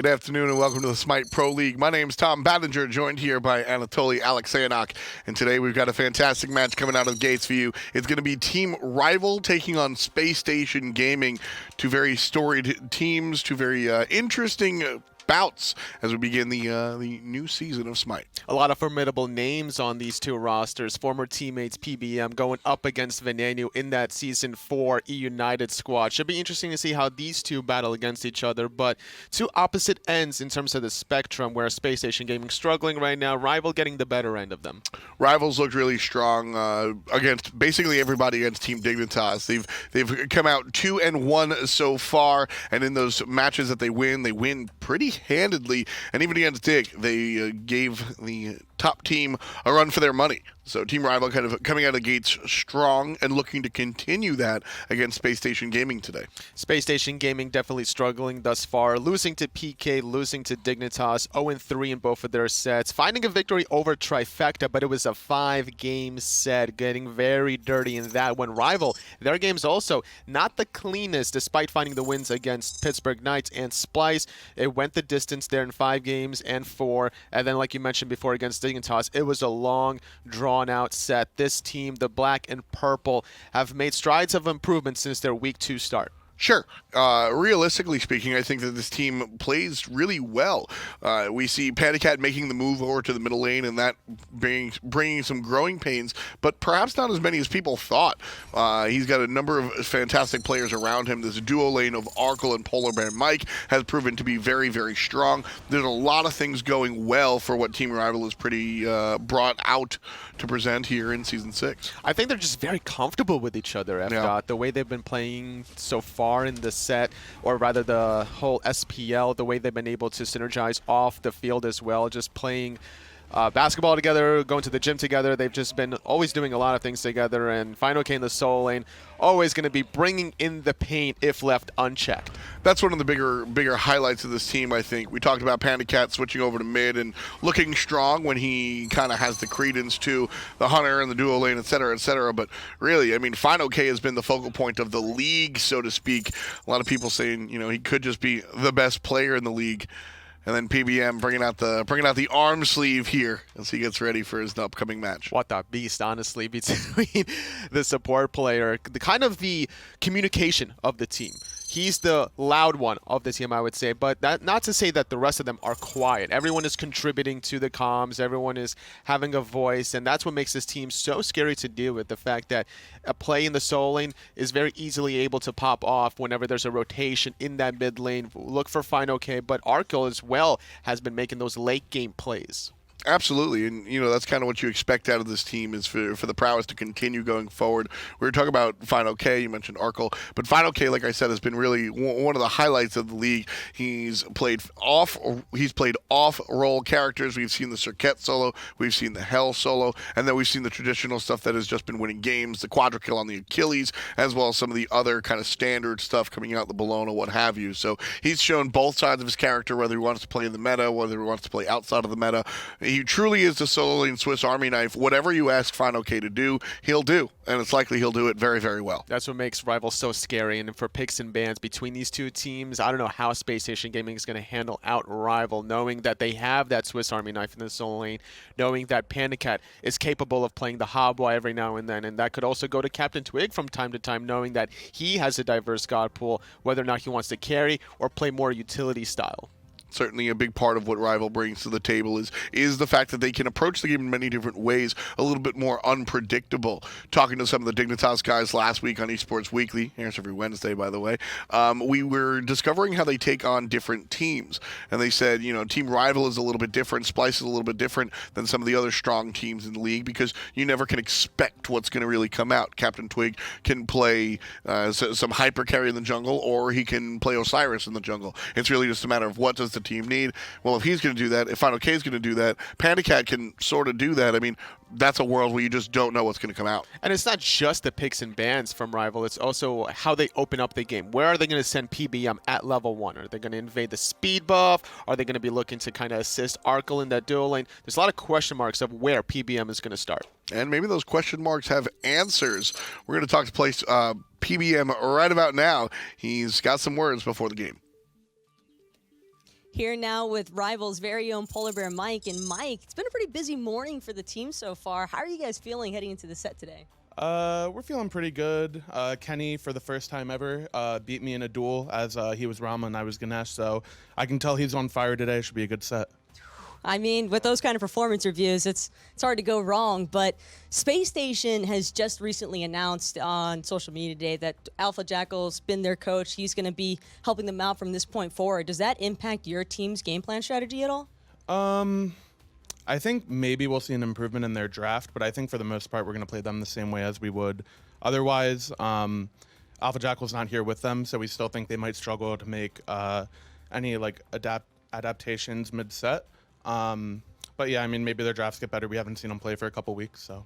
Good afternoon and welcome to the SMITE Pro League. My name is Tom Battinger, joined here by Anatoly Alexeyenok. And today we've got a fantastic match coming out of the gates for you. It's going to be Team Rival taking on Spacestation Gaming. Two very storied teams, two very interesting bouts as we begin the new season of SMITE. A lot of formidable names on these two rosters. Former teammates PBM going up against Venenu in that Season 4 E-United squad. Should be interesting to see how these two battle against each other, but two opposite ends in terms of the spectrum, where Spacestation Gaming struggling right now, Rival getting the better end of them. Rivals looked really strong against basically everybody against Team Dignitas. They've come out 2-1 so far, and in those matches that they win pretty handedly. And even against Dig, they gave the top team a run for their money. So Team Rival kind of coming out of the gates strong and looking to continue that against Spacestation Gaming today. Spacestation Gaming definitely struggling thus far, losing to PK, losing to Dignitas, 0-3 in both of their sets, finding a victory over Trifecta, but it was a 5-game set, getting very dirty in that one. Rival, their games also not the cleanest, despite finding the wins against Pittsburgh Knights and Splice. It went the distance there in 5 games and 4, and then like you mentioned before against Dignitas, it was a long, drawn-out set. This team, the black and purple, have made strides of improvement since their Week 2 start. Sure. Realistically speaking, I think that this team plays really well. We see PandaCat making the move over to the middle lane, and that bringing some growing pains, but perhaps not as many as people thought. He's got a number of fantastic players around him. This duo lane of Arkkyl and PolarBearMike has proven to be very, very strong. There's a lot of things going well for what Team Rival is pretty brought out to present here in Season 6. I think they're just very comfortable with each other, the way they've been playing so far in the set, or rather the whole SPL, the way they've been able to synergize off the field as well, just playing basketball together, going to the gym together. They've just been always doing a lot of things together, and fineokay in the solo lane, always going to be bringing in the paint if left unchecked. That's one of the bigger highlights of this team, I think. We talked about PandaCat switching over to mid and looking strong when he kind of has the credence to the Hunter and the duo lane, et cetera, but really, I mean, fineokay has been the focal point of the league, so to speak. A lot of people saying, you know, he could just be the best player in the league. And then PBM bringing out the arm sleeve here as he gets ready for his upcoming match. What a beast, honestly, between the support player, the communication of the team. He's the loud one of the team, I would say, but that not to say that the rest of them are quiet. Everyone is contributing to the comms. Everyone is having a voice, and that's what makes this team so scary to deal with. The fact that a play in the solo lane is very easily able to pop off whenever there's a rotation in that mid lane. Look for fineokay, but Arkkyl as well has been making those late game plays. Absolutely, and you know that's kind of what you expect out of this team, is for the prowess to continue going forward. We were talking about fineokay, you mentioned Arkkyl, but fineokay, like I said, has been really one of the highlights of the league. He's played off role characters. We've seen the Circuit solo, we've seen the Hell solo, and then we've seen the traditional stuff that has just been winning games, the quadra kill on the Achilles, as well as some of the other kind of standard stuff coming out, the Bellona, what have you. So he's shown both sides of his character, whether he wants to play in the meta, whether he wants to play outside of the meta. He truly is the solo lane Swiss Army knife. Whatever you ask fineokay to do, he'll do. And it's likely he'll do it very, very well. That's what makes Rival so scary. And for picks and bans between these two teams, I don't know how Spacestation Gaming is going to handle out Rival, knowing that they have that Swiss Army knife in the solo lane, knowing that PandaCat is capable of playing the Hobwa every now and then. And that could also go to CaptainTwig from time to time, knowing that he has a diverse god pool, whether or not he wants to carry or play more utility style. Certainly a big part of what Rival brings to the table is the fact that they can approach the game in many different ways, a little bit more unpredictable. Talking to some of the Dignitas guys last week on Esports Weekly, here's every Wednesday, by the way, we were discovering how they take on different teams. And they said, you know, Team Rival is a little bit different, Splice is a little bit different than some of the other strong teams in the league, because you never can expect what's going to really come out. CaptainTwig can play some hyper carry in the jungle, or he can play Osiris in the jungle. It's really just a matter of what does the team need. Well, if he's going to do that, if fineokay is going to do that, PandaCat can sort of do that. I mean, that's a world where you just don't know what's going to come out. And it's not just the picks and bans from Rival, it's also how they open up the game. Where are they going to send PBM at level 1? Are they going to invade the speed buff? Are they going to be looking to kind of assist Arkkyl in that duo lane? There's a lot of question marks of where PBM is going to start. And maybe those question marks have answers. We're going to talk to PBM right about now. He's got some words before the game. Here now with Rival's very own PolarBearMike. And Mike, it's been a pretty busy morning for the team so far. How are you guys feeling heading into the set today? We're feeling pretty good. Kenny, for the first time ever, beat me in a duel as he was Rama and I was Ganesh, so I can tell he's on fire today. Should be a good set. I mean, with those kind of performance reviews, it's hard to go wrong. But Space Station has just recently announced on social media today that Alpha Jackal's been their coach. He's going to be helping them out from this point forward. Does that impact your team's game plan strategy at all? I think maybe we'll see an improvement in their draft, but I think for the most part we're going to play them the same way as we would otherwise. Alpha Jackal's not here with them, so we still think they might struggle to make any like adaptations mid-set. But yeah, I mean, maybe their drafts get better. We haven't seen them play for a couple weeks, so.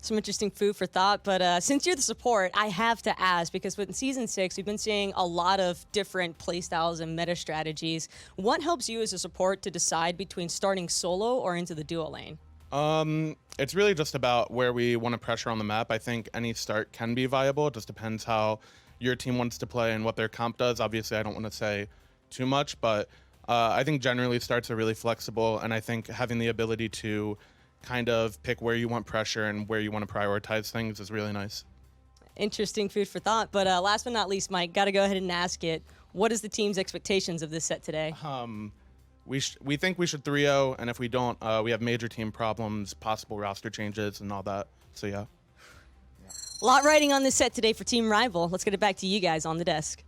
Some interesting food for thought, but since you're the support, I have to ask, because in Season 6, we've been seeing a lot of different playstyles and meta strategies. What helps you as a support to decide between starting solo or into the duo lane? It's really just about where we want to pressure on the map. I think any start can be viable. It just depends how your team wants to play and what their comp does. Obviously, I don't want to say too much, but I think generally starts are really flexible, and I think having the ability to kind of pick where you want pressure and where you want to prioritize things is really nice. Interesting food for thought, but last but not least, Mike, got to go ahead and ask it. What is the team's expectations of this set today? We think we should 3-0, and if we don't, we have major team problems, possible roster changes, and all that. So yeah. A lot riding on this set today for Team Rival. Let's get it back to you guys on the desk.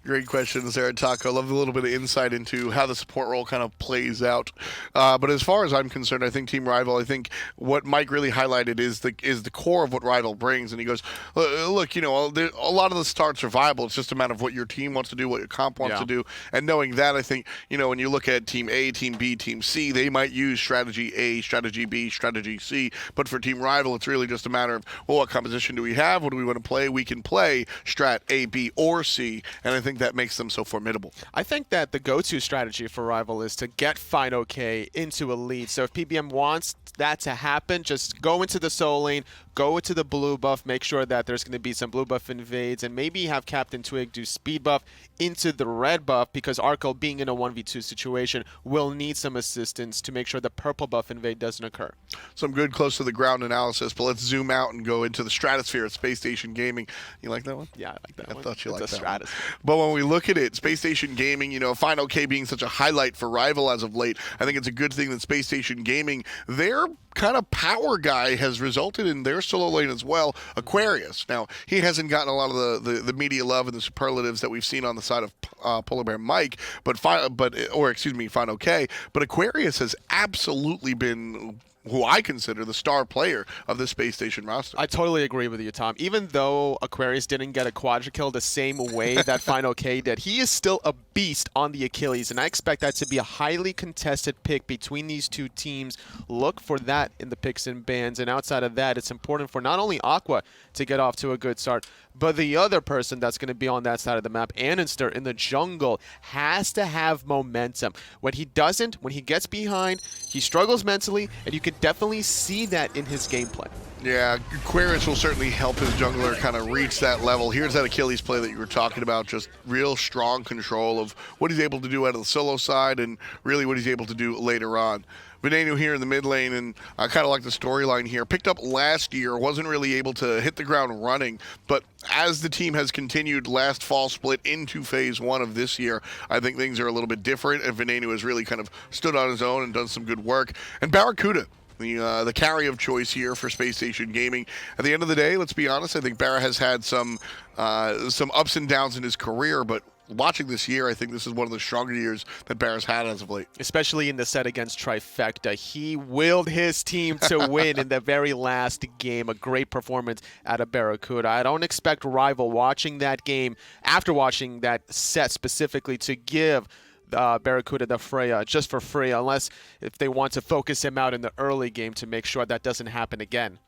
Great questions there, Taco. I love a little bit of insight into how the support role kind of plays out. But as far as I'm concerned, I think Team Rival, I think what Mike really highlighted is the core of what Rival brings. And he goes, look, you know, a lot of the starts are viable. It's just a matter of what your team wants to do, what your comp wants to do. And knowing that, I think, you know, when you look at Team A, Team B, Team C, they might use strategy A, strategy B, strategy C. But for Team Rival, it's really just a matter of, well, what composition do we have? What do we want to play? We can play strat A, B, or C. And I think that makes them so formidable. I think that the go-to strategy for Rival is to get fineokay into a lead. So if PBM wants that to happen, just go into the soul lane, go into the blue buff, make sure that there's going to be some blue buff invades, and maybe have CaptainTwig do speed buff into the red buff, because Arkkyl, being in a 1v2 situation, will need some assistance to make sure the purple buff invade doesn't occur. Some good close to the ground analysis, but let's zoom out and go into the stratosphere at Space Station Gaming. You like that one? Yeah, I like that one. I thought you liked that one. But when we look at it, Space Station Gaming, you know, fineokay being such a highlight for Rival as of late, I think it's a good thing that Space Station Gaming, their kind of power guy has resulted in their solo lane as well, Aquarius. Now, he hasn't gotten a lot of the media love and the superlatives that we've seen on the side of PolarBearMike, fineokay, but Aquarius has absolutely been who I consider the star player of the Space Station roster. I totally agree with you, Tom. Even though Aquarius didn't get a quadra kill the same way that fineokay did, he is still a beast on the Achilles, and I expect that to be a highly contested pick between these two teams. Look for that in the picks and bans, and outside of that, it's important for not only Aqua to get off to a good start, but the other person that's going to be on that side of the map, andinster in the jungle, has to have momentum. When he doesn't, when he gets behind, he struggles mentally, and you can definitely see that in his gameplay. Yeah, Aquarius will certainly help his jungler kind of reach that level. Here's that Achilles play that you were talking about, just real strong control of what he's able to do out of the solo side and really what he's able to do later on. Venenu here in the mid lane, and I kind of like the storyline here. Picked up last year, wasn't really able to hit the ground running, but as the team has continued last fall split into phase 1 of this year, I think things are a little bit different, and Venenu has really kind of stood on his own and done some good work. And BaRRaCCuDDa, the carry of choice here for Space Station Gaming. At the end of the day, let's be honest, I think BaRRa has had some ups and downs in his career, but watching this year, I think this is one of the stronger years that BaRRa's had as of late. Especially in the set against Trifecta. He willed his team to win in the very last game. A great performance out of BaRRaCCuDDa. I don't expect Rival watching that game, after watching that set specifically, to give BaRRaCCuDDa the Freya, just for Freya, unless if they want to focus him out in the early game to make sure that doesn't happen again.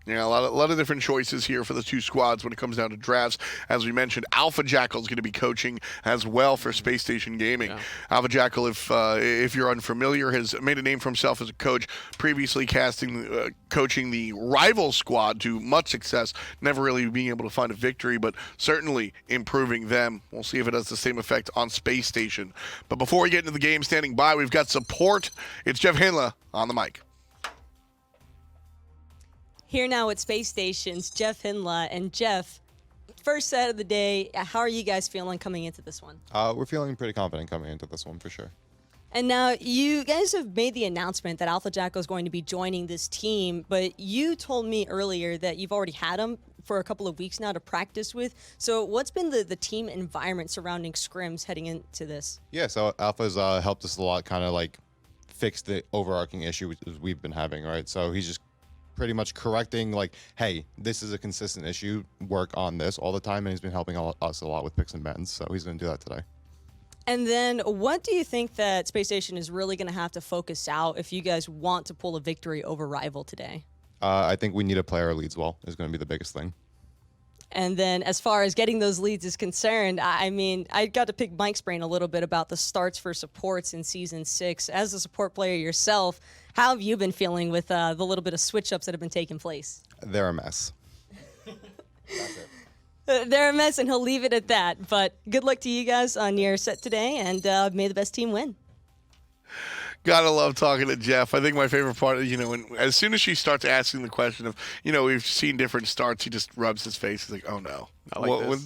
Yeah, a lot of different choices here for the two squads when it comes down to drafts. As we mentioned, AlphaJackal is going to be coaching as well for Space Station Gaming. Yeah. AlphaJackal, if you're unfamiliar, has made a name for himself as a coach, previously coaching the rival squad to much success, never really being able to find a victory, but certainly improving them. We'll see if it has the same effect on Space Station. But before we get into the game, standing by, we've got support. It's JeffHindla on the mic. Here now at Space Station's JeffHindla. And Jeff, first set of the day, how are you guys feeling coming into this one? We're feeling pretty confident coming into this one for sure. And now you guys have made the announcement that AlphaJackal is going to be joining this team, but you told me earlier that you've already had him for a couple of weeks now to practice with. So what's been the team environment surrounding scrims heading into this? Yeah, so Alpha's helped us a lot, kind of like fix the overarching issue we've been having, right? So he's just pretty much correcting, like, hey, this is a consistent issue, work on this all the time, and he's been helping us a lot with picks and bans, so he's going to do that today. And then what do you think that Space Station is really going to have to focus out if you guys want to pull a victory over Rival today? I think we need to play our leads well is going to be the biggest thing. And then as far as getting those leads is concerned, I mean, I got to pick Mike's brain a little bit about the starts for supports in Season 6. As a support player yourself, how have you been feeling with the little bit of switch-ups that have been taking place? They're a mess. They're a mess, and he'll leave it at that. But good luck to you guys on your set today, and may the best team win. Gotta love talking to Jeff. I think my favorite part, as soon as she starts asking the question of, we've seen different starts, he just rubs his face. He's like, oh no.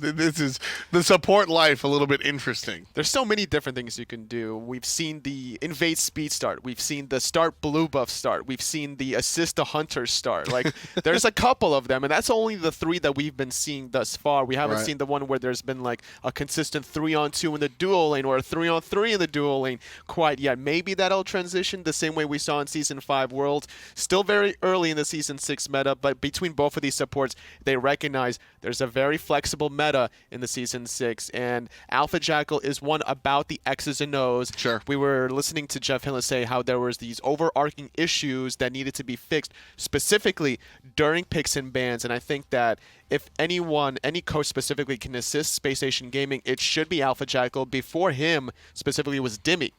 This is the support life a little bit interesting. There's so many different things you can do. We've seen the invade speed start. We've seen the start blue buff start. We've seen the assist the hunter start. Like, there's a couple of them, and that's only the 3 that we've been seeing thus far. We haven't seen the one where there's been like a consistent 3-on-2 in the dual lane or a 3-on-3 in the dual lane quite yet. Maybe that'll transition the same way we saw in Season 5 Worlds. Still very early in the Season 6 meta, but between both of these supports, they recognize there's a very flexible meta in the Season 6, and AlphaJackal is one about the X's and O's. Sure. We were listening to JeffHindla say how there was these overarching issues that needed to be fixed, specifically during picks and bans, and I think that if anyone, any coach specifically can assist Space Station Gaming, it should be AlphaJackal. Before him, specifically, was Dimmy.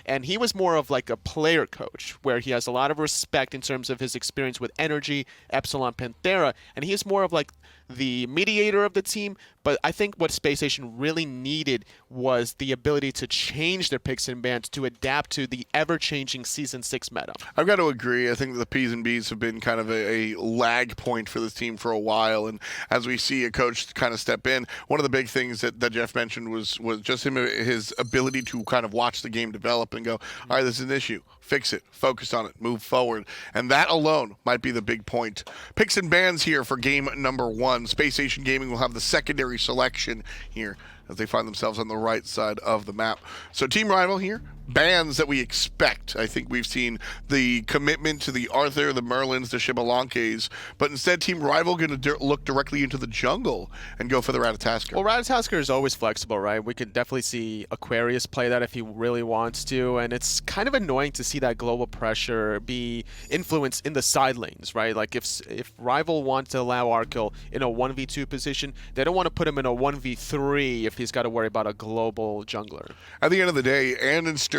And he was more of like a player coach, where he has a lot of respect in terms of his experience with Energy, Epsilon, Panthera, and he is more of like the mediator of the team. But I think what Space Station really needed was the ability to change their picks and bans to adapt to the ever-changing Season 6 meta. I've got to agree. I think the P's and B's have been kind of a lag point for this team for a while, and as we see a coach kind of step in, one of the big things that Jeff mentioned was just his ability to kind of watch the game develop and go, all right, this is an issue. Fix it. Focus on it. Move forward. And that alone might be the big point. Picks and bans here for game number 1. Space Station Gaming will have the secondary selection here as they find themselves on the right side of the map. So Team Rival here. Bans that we expect. I think we've seen the commitment to the Arthur, the Merlins, the Xbalanques, but instead Team Rival going to look directly into the jungle and go for the Ratatasker. Well, Ratatasker is always flexible, right? We could definitely see Aquarius play that if he really wants to, and it's kind of annoying to see that global pressure be influenced in the side lanes, right? Like if Rival wants to allow Arkkyl in a 1v2 position, they don't want to put him in a 1v3 if he's got to worry about a global jungler. At the end of the day, andinster,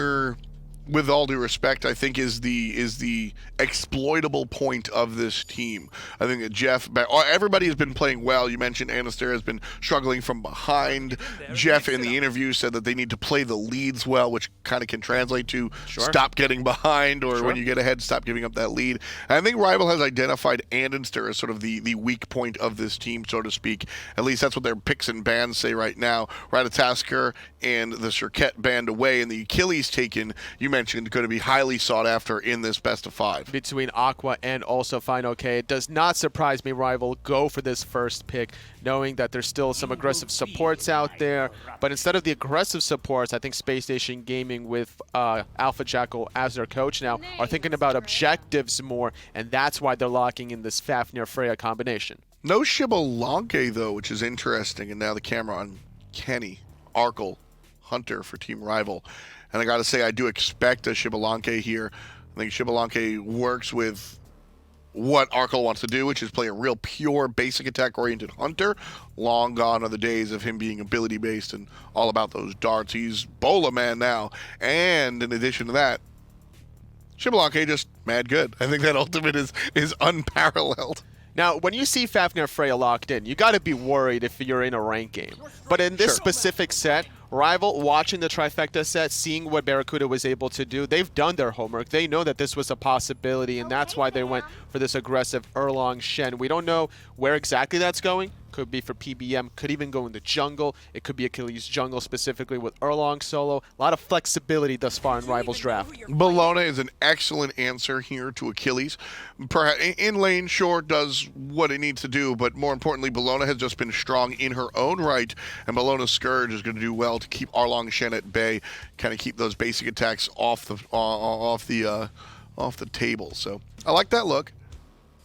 with all due respect, I think is the exploitable point of this team. I think that everybody has been playing well. You mentioned andinster has been struggling from behind. Jeff in the interview said that they need to play the leads well, which kind of can translate to stop getting behind, or when you get ahead, stop giving up that lead. And I think Rival has identified andinster as sort of the weak point of this team, so to speak. At least that's what their picks and bans say right now. Ratatasker and the Circuit banned away, and the Achilles taken, you mentioned, going to be highly sought after in this best of 5. Between Aqua and also fineokay, it does not surprise me Rival go for this first pick, knowing that there's still some aggressive supports out there. But instead of the aggressive supports, I think Space Station Gaming with AlphaJackal as their coach now are thinking about objectives more, and that's why they're locking in this Fafnir Freya combination. No Xbalanque, though, which is interesting. And now the camera on Kenny, Arkkyl, Hunter for Team Rival. And I got to say, I do expect a Xbalanque here. I think Xbalanque works with what Arkkyl wants to do, which is play a real pure basic attack-oriented hunter. Long gone are the days of him being ability-based and all about those darts. He's Bola man now. And in addition to that, xbalanque just mad good. I think that ultimate is unparalleled. Now, when you see Fafnir Freya locked in, you got to be worried if you're in a ranked game. But in this specific set, Rival, watching the trifecta set, seeing what BaRRaCCuDDa was able to do, they've done their homework. They know that this was a possibility, and that's why they went for this aggressive Erlang Shen. We don't know where exactly that's going. Could be for PBM, could even go in the jungle. It could be Achilles jungle specifically with Erlang solo. A lot of flexibility thus far in Rival's draft. Bellona is an excellent answer here to Achilles. Perhaps in lane, sure, does what it needs to do, but more importantly, Bellona has just been strong in her own right, and Bellona's Scourge is going to do well to keep Erlang Shen at bay, kind of keep those basic attacks off the table. So I like that look.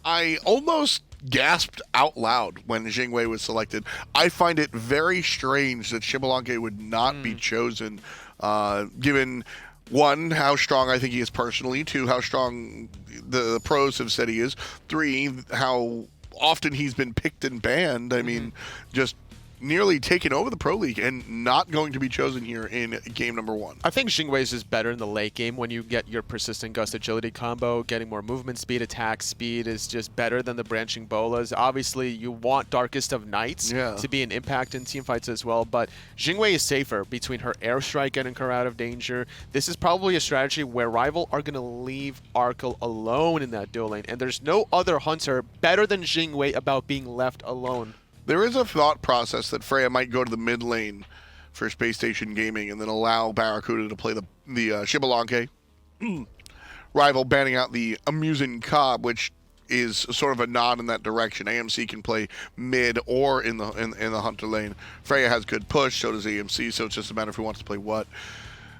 I almost gasped out loud when Jing was selected. I find it very strange that xbalanque would not be chosen, given, one, how strong I think he is personally, two, how strong the pros have said he is, three, how often he's been picked and banned. I mean, just nearly taken over the Pro League and not going to be chosen here in game number 1. I think Jing is better in the late game when you get your persistent gust agility combo. Getting more movement speed, attack speed is just better than the branching bolas. Obviously, you want Darkest of Nights to be an impact in team fights as well, but Jing is safer between her airstrike getting her out of danger. This is probably a strategy where Rival are going to leave Arkkyl alone in that dual lane, and there's no other hunter better than Jing about being left alone. There is a thought process that Freya might go to the mid lane for Spacestation Gaming and then allow BaRRaCCuDDa to play the xbalanque. Rival banning out the amusing Cobb, which is sort of a nod in that direction. AMC can play mid or in the hunter lane. Freya has good push, so does AMC, so it's just a matter of who wants to play what.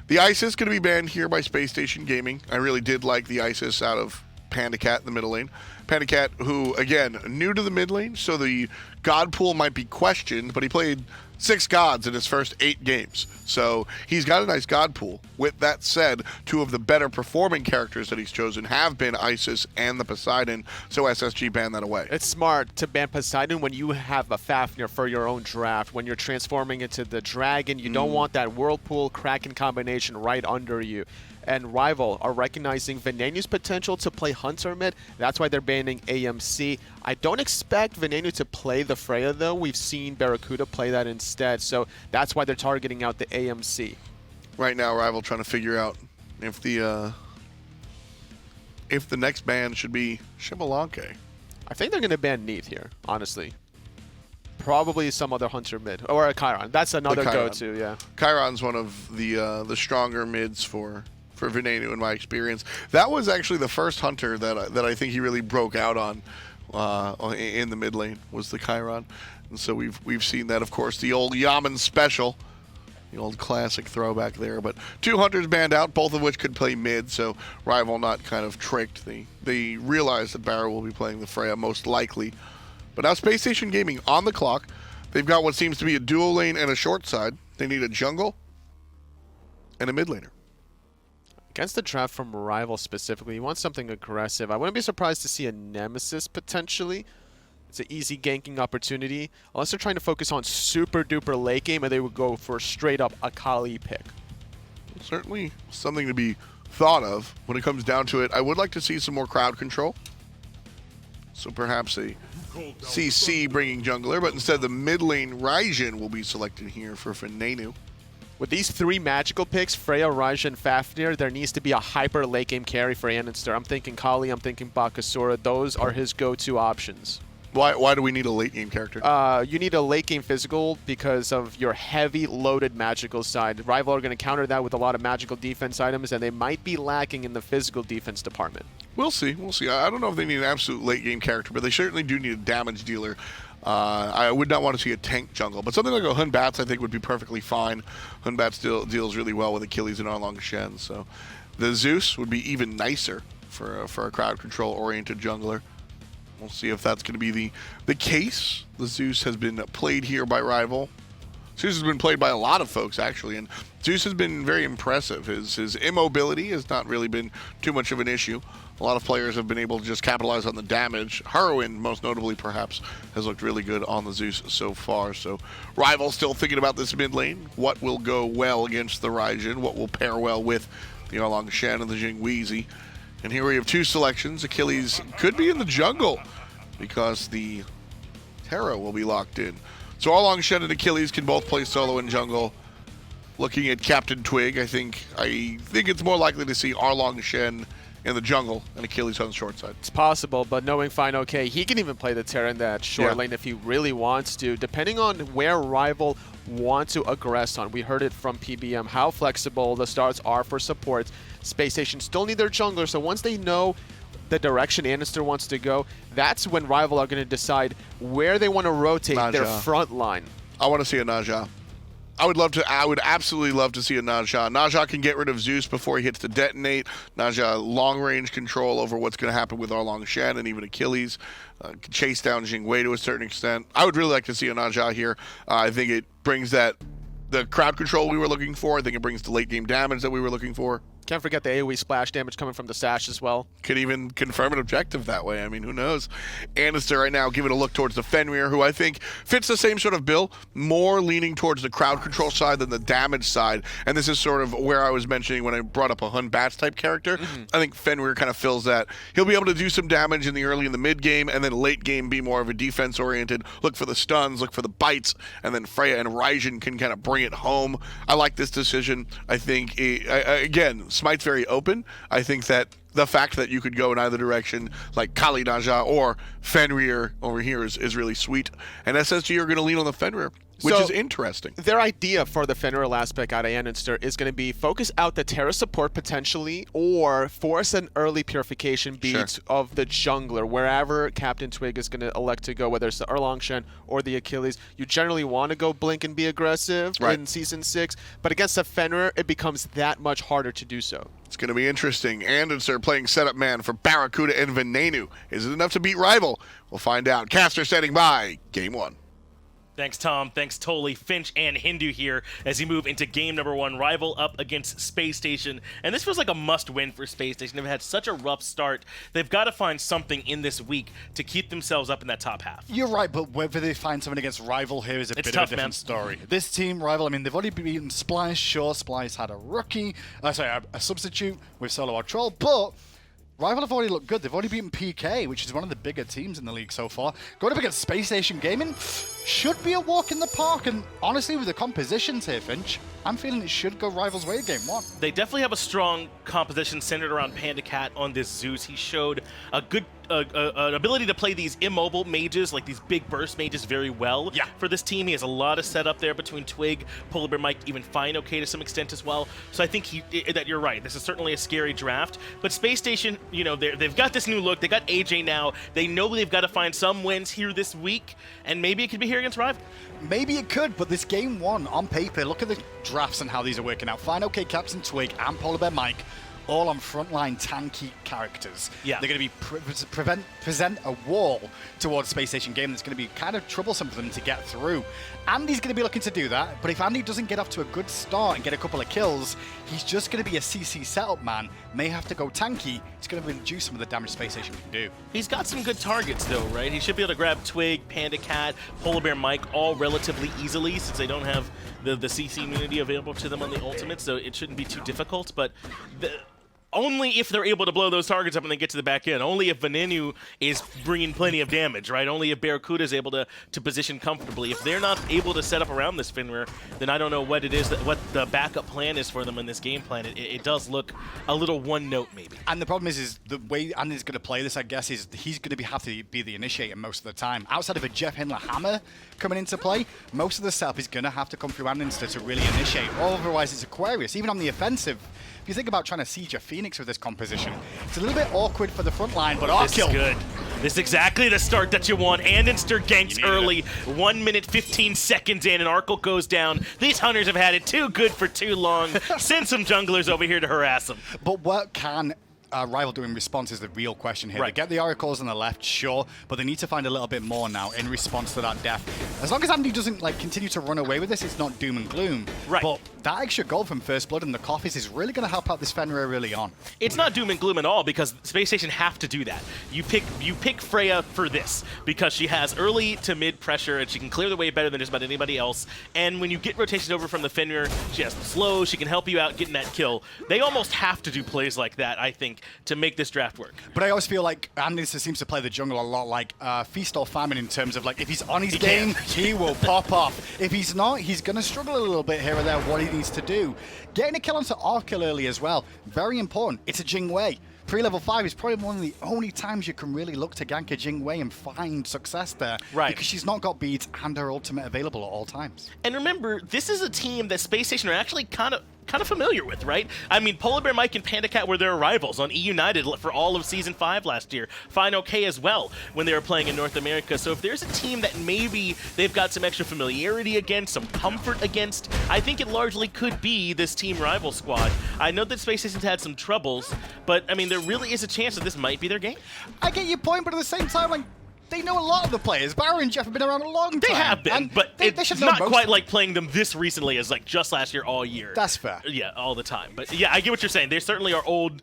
The Isis going to be banned here by Spacestation Gaming. I really did like the Isis out of PandaCat in the middle lane. PandaCat, who, again, new to the mid lane, so the god pool might be questioned, but he played 6 gods in his first 8 games. So he's got a nice god pool. With that said, 2 of the better performing characters that he's chosen have been Isis and the Poseidon, so SSG banned that away. It's smart to ban Poseidon when you have a Fafnir for your own draft. When you're transforming into the dragon, you don't want that Whirlpool Kraken combination right under you. And Rival are recognizing Venenu's potential to play Hunter mid. That's why they're banning AMC. I don't expect Venenu to play the Freya, though. We've seen BaRRaCCuDDa play that instead, so that's why they're targeting out the AMC. Right now, Rival trying to figure out if the next ban should be xbalanque. I think they're going to ban Neath here, honestly. Probably some other Hunter mid. Or a Chiron. That's another go-to, yeah. Chiron's one of the stronger mids for Venenu in my experience. That was actually the first hunter that I think he really broke out on in the mid lane, was the Chiron. And so we've seen that, of course, the old Yaman special, the old classic throwback there. But 2 hunters banned out, both of which could play mid, so Rival not kind of tricked. They realized that BaRRa will be playing the Freya most likely. But now Spacestation Gaming on the clock. They've got what seems to be a dual lane and a short side. They need a jungle and a mid laner. Against the draft from Rival specifically, you want something aggressive. I wouldn't be surprised to see a Nemesis potentially. It's an easy ganking opportunity. Unless they're trying to focus on super duper late game, and they would go for straight up Achilles pick. Certainly something to be thought of when it comes down to it. I would like to see some more crowd control. So perhaps a CC bringing jungler, but instead the mid lane Raijin will be selected here for Venenu. With these 3 magical picks, Freya, Raijin, Fafnir, there needs to be a hyper late game carry for andinster. I'm thinking Kali, I'm thinking Bakasura. Those are his go-to options. Why do we need a late game character? You need a late game physical because of your heavy loaded magical side. Rival are going to counter that with a lot of magical defense items, and they might be lacking in the physical defense department. We'll see. We'll see. I don't know if they need an absolute late game character, but they certainly do need a damage dealer. I would not want to see a tank jungle, but something like a Hunbats I think would be perfectly fine. Hunbats deals really well with Achilles and Erlang Shen, so the Zeus would be even nicer for a crowd control oriented jungler. We'll see if that's going to be the case. The Zeus has been played here by Rival. Zeus has been played by a lot of folks, actually, and Zeus has been very impressive. His immobility has not really been too much of an issue. A lot of players have been able to just capitalize on the damage. Heroin, most notably, perhaps, has looked really good on the Zeus so far. So Rival still thinking about this mid lane. What will go well against the Raijin? What will pair well with the Erlang Shen and the Jing Wheezy? And here we have 2 selections. Achilles could be in the jungle because the Terra will be locked in. So Erlang Shen and Achilles can both play solo in jungle. Looking at CaptainTwig, I think it's more likely to see Erlang Shen in the jungle and Achilles on the short side. It's possible, but knowing fineokay, he can even play the Terra in that short lane if he really wants to, depending on where Rival wants to aggress on. We heard it from PBM, how flexible the stars are for support. Space Station still need their jungler, so once they know the direction andinster wants to go, that's when Rival are going to decide where they want to rotate their front line. I want to see a Naja. I would absolutely love to see a Naja. Naja can get rid of Zeus before he hits the detonate. Naja long-range control over what's going to happen with Erlang Shen and even Achilles. Can chase down Jing Wei to a certain extent. I would really like to see a Naja here. I think it brings the crowd control we were looking for. I think it brings the late-game damage that we were looking for. Can't forget the AoE splash damage coming from the Sash as well. Could even confirm an objective that way. I mean, who knows? andinster right now giving a look towards the Fenrir, who I think fits the same sort of bill, more leaning towards the crowd control side than the damage side. And this is sort of where I was mentioning when I brought up a Hun Bats type character. I think Fenrir kind of fills that. He'll be able to do some damage in the early and the mid game, and then late game be more of a defense oriented. Look for the stuns, look for the bites, and then Freya and Raijin can kind of bring it home. I like this decision. I think, again, Smite's very open. I think that the fact that you could go in either direction, like Kali Naja or Fenrir over here, is really sweet. And SSG are going to lean on the Fenrir, which is interesting. Their idea for the Fenrir aspect out of andinster is going to be focus out the Terra support potentially, or force an early purification beat of the jungler, wherever CaptainTwig is going to elect to go, whether it's the Erlang Shen or the Achilles. You generally want to go blink and be aggressive in Season 6, but against the Fenrir, it becomes that much harder to do so. It's going to be interesting. andinster playing setup man for BaRRaCCuDDa and Venenu. Is it enough to beat Rival? We'll find out. Caster standing by. Game 1. Thanks, Tom. Thanks, Tolly, Finch, and Hindu here as we move into game number 1. Rival up against Space Station. And this feels like a must-win for Space Station. They've had such a rough start. They've got to find something in this week to keep themselves up in that top half. You're right, but whether they find something against Rival here is a bit of a different story. This team, Rival, I mean, they've already beaten Splice. Sure, Splice had a rookie, a substitute with Solo or Troll, but Rival have already looked good. They've already beaten PK, which is one of the bigger teams in the league so far. Going up against Space Station Gaming should be a walk in the park. And honestly, with the compositions here, Finch, I'm feeling it should go Rival's way in game 1. They definitely have a strong composition centered around PandaCat on this Zeus. He showed a good an ability to play these immobile mages, like these big burst mages, very well for this team. He has a lot of setup there between Twig, PolarBearMike, even fineokay to some extent as well. So I think that you're right. This is certainly a scary draft. But Space Station, you know, they've got this new look. They got AJ now. They know they've got to find some wins here this week, and maybe it could be here against Rival. Maybe it could, but this game 1, on paper, look at the drafts and how these are working out. fineokay, CaptainTwig, and PolarBearMike, all on frontline tanky characters. Yeah. They're going to be present a wall towards Space Station Game that's going to be kind of troublesome for them to get through. Andy's going to be looking to do that, but if Andy doesn't get off to a good start and get a couple of kills, he's just going to be a CC setup man. May have to go tanky. It's going to reduce some of the damage Space Station can do. He's got some good targets though, right? He should be able to grab Twig, PandaCat, PolarBearMike all relatively easily since they don't have the CC immunity available to them on the ultimate, so it shouldn't be too difficult, but only if they're able to blow those targets up and they get to the back end. Only if Venenu is bringing plenty of damage, right? Only if BaRRaCCuDDa is able to position comfortably. If they're not able to set up around this Fenrir, then I don't know what it is, what the backup plan is for them in this game plan. It does look a little one note maybe. And the problem is the way Andy's going to play this, I guess, is he's going to have to be the initiator most of the time. Outside of a JeffHindla hammer coming into play, most of the setup is going to have to come through andinster to really initiate. Otherwise, it's Aquarius. Even on the offensive, if you think about trying to siege a Phoenix with this composition, it's a little bit awkward for the front line, but This is good. This is exactly the start that you want. andinster ganks early, 1 minute 15 seconds in, and Arkkyl goes down. These hunters have had it too good for too long. Send some junglers over here to harass them. But what can Rival do in response is the real question here. Right. They get the oracles on the left, sure, but they need to find a little bit more now in response to that death. As long as Andy doesn't like continue to run away with this, it's not doom and gloom. Right. But that extra gold from First Blood and the coffees is really going to help out this Fenrir early on. It's not doom and gloom at all because Space Station have to do that. You pick Freya for this because she has early to mid pressure and she can clear the way better than just about anybody else. And when you get rotation over from the Fenrir, she has the slow, she can help you out getting that kill. They almost have to do plays like that, I think, to make this draft work. But I always feel like andinster seems to play the jungle a lot like Feast or Famine in terms of like if he's on his game, he will pop off. If he's not, he's going to struggle a little bit here or there what he needs to do. Getting a kill onto Arkkyl early as well, very important. It's a Jing Wei. Pre-level 5 is probably one of the only times you can really look to gank a Jing Wei and find success there. Right. Because she's not got beads and her ultimate available at all times. And remember, this is a team that Space Station are actually kind of familiar with, right? I mean, PolarBearMike and PandaCat were their rivals on E-United for all of Season 5 last year. fineokay as well when they were playing in North America. So if there's a team that maybe they've got some extra familiarity against, some comfort against, I think it largely could be this Team Rival squad. I know that Space Station's had some troubles, but I mean, there really is a chance that this might be their game. I get your point, but at the same time, like, they know a lot of the players. BaRRa and Jeff have been around a long time. They have been, and but they it's should know not most quite of them. like playing them this recently as like just last year all year. That's fair. Yeah, all the time. But yeah, I get what you're saying. They certainly are old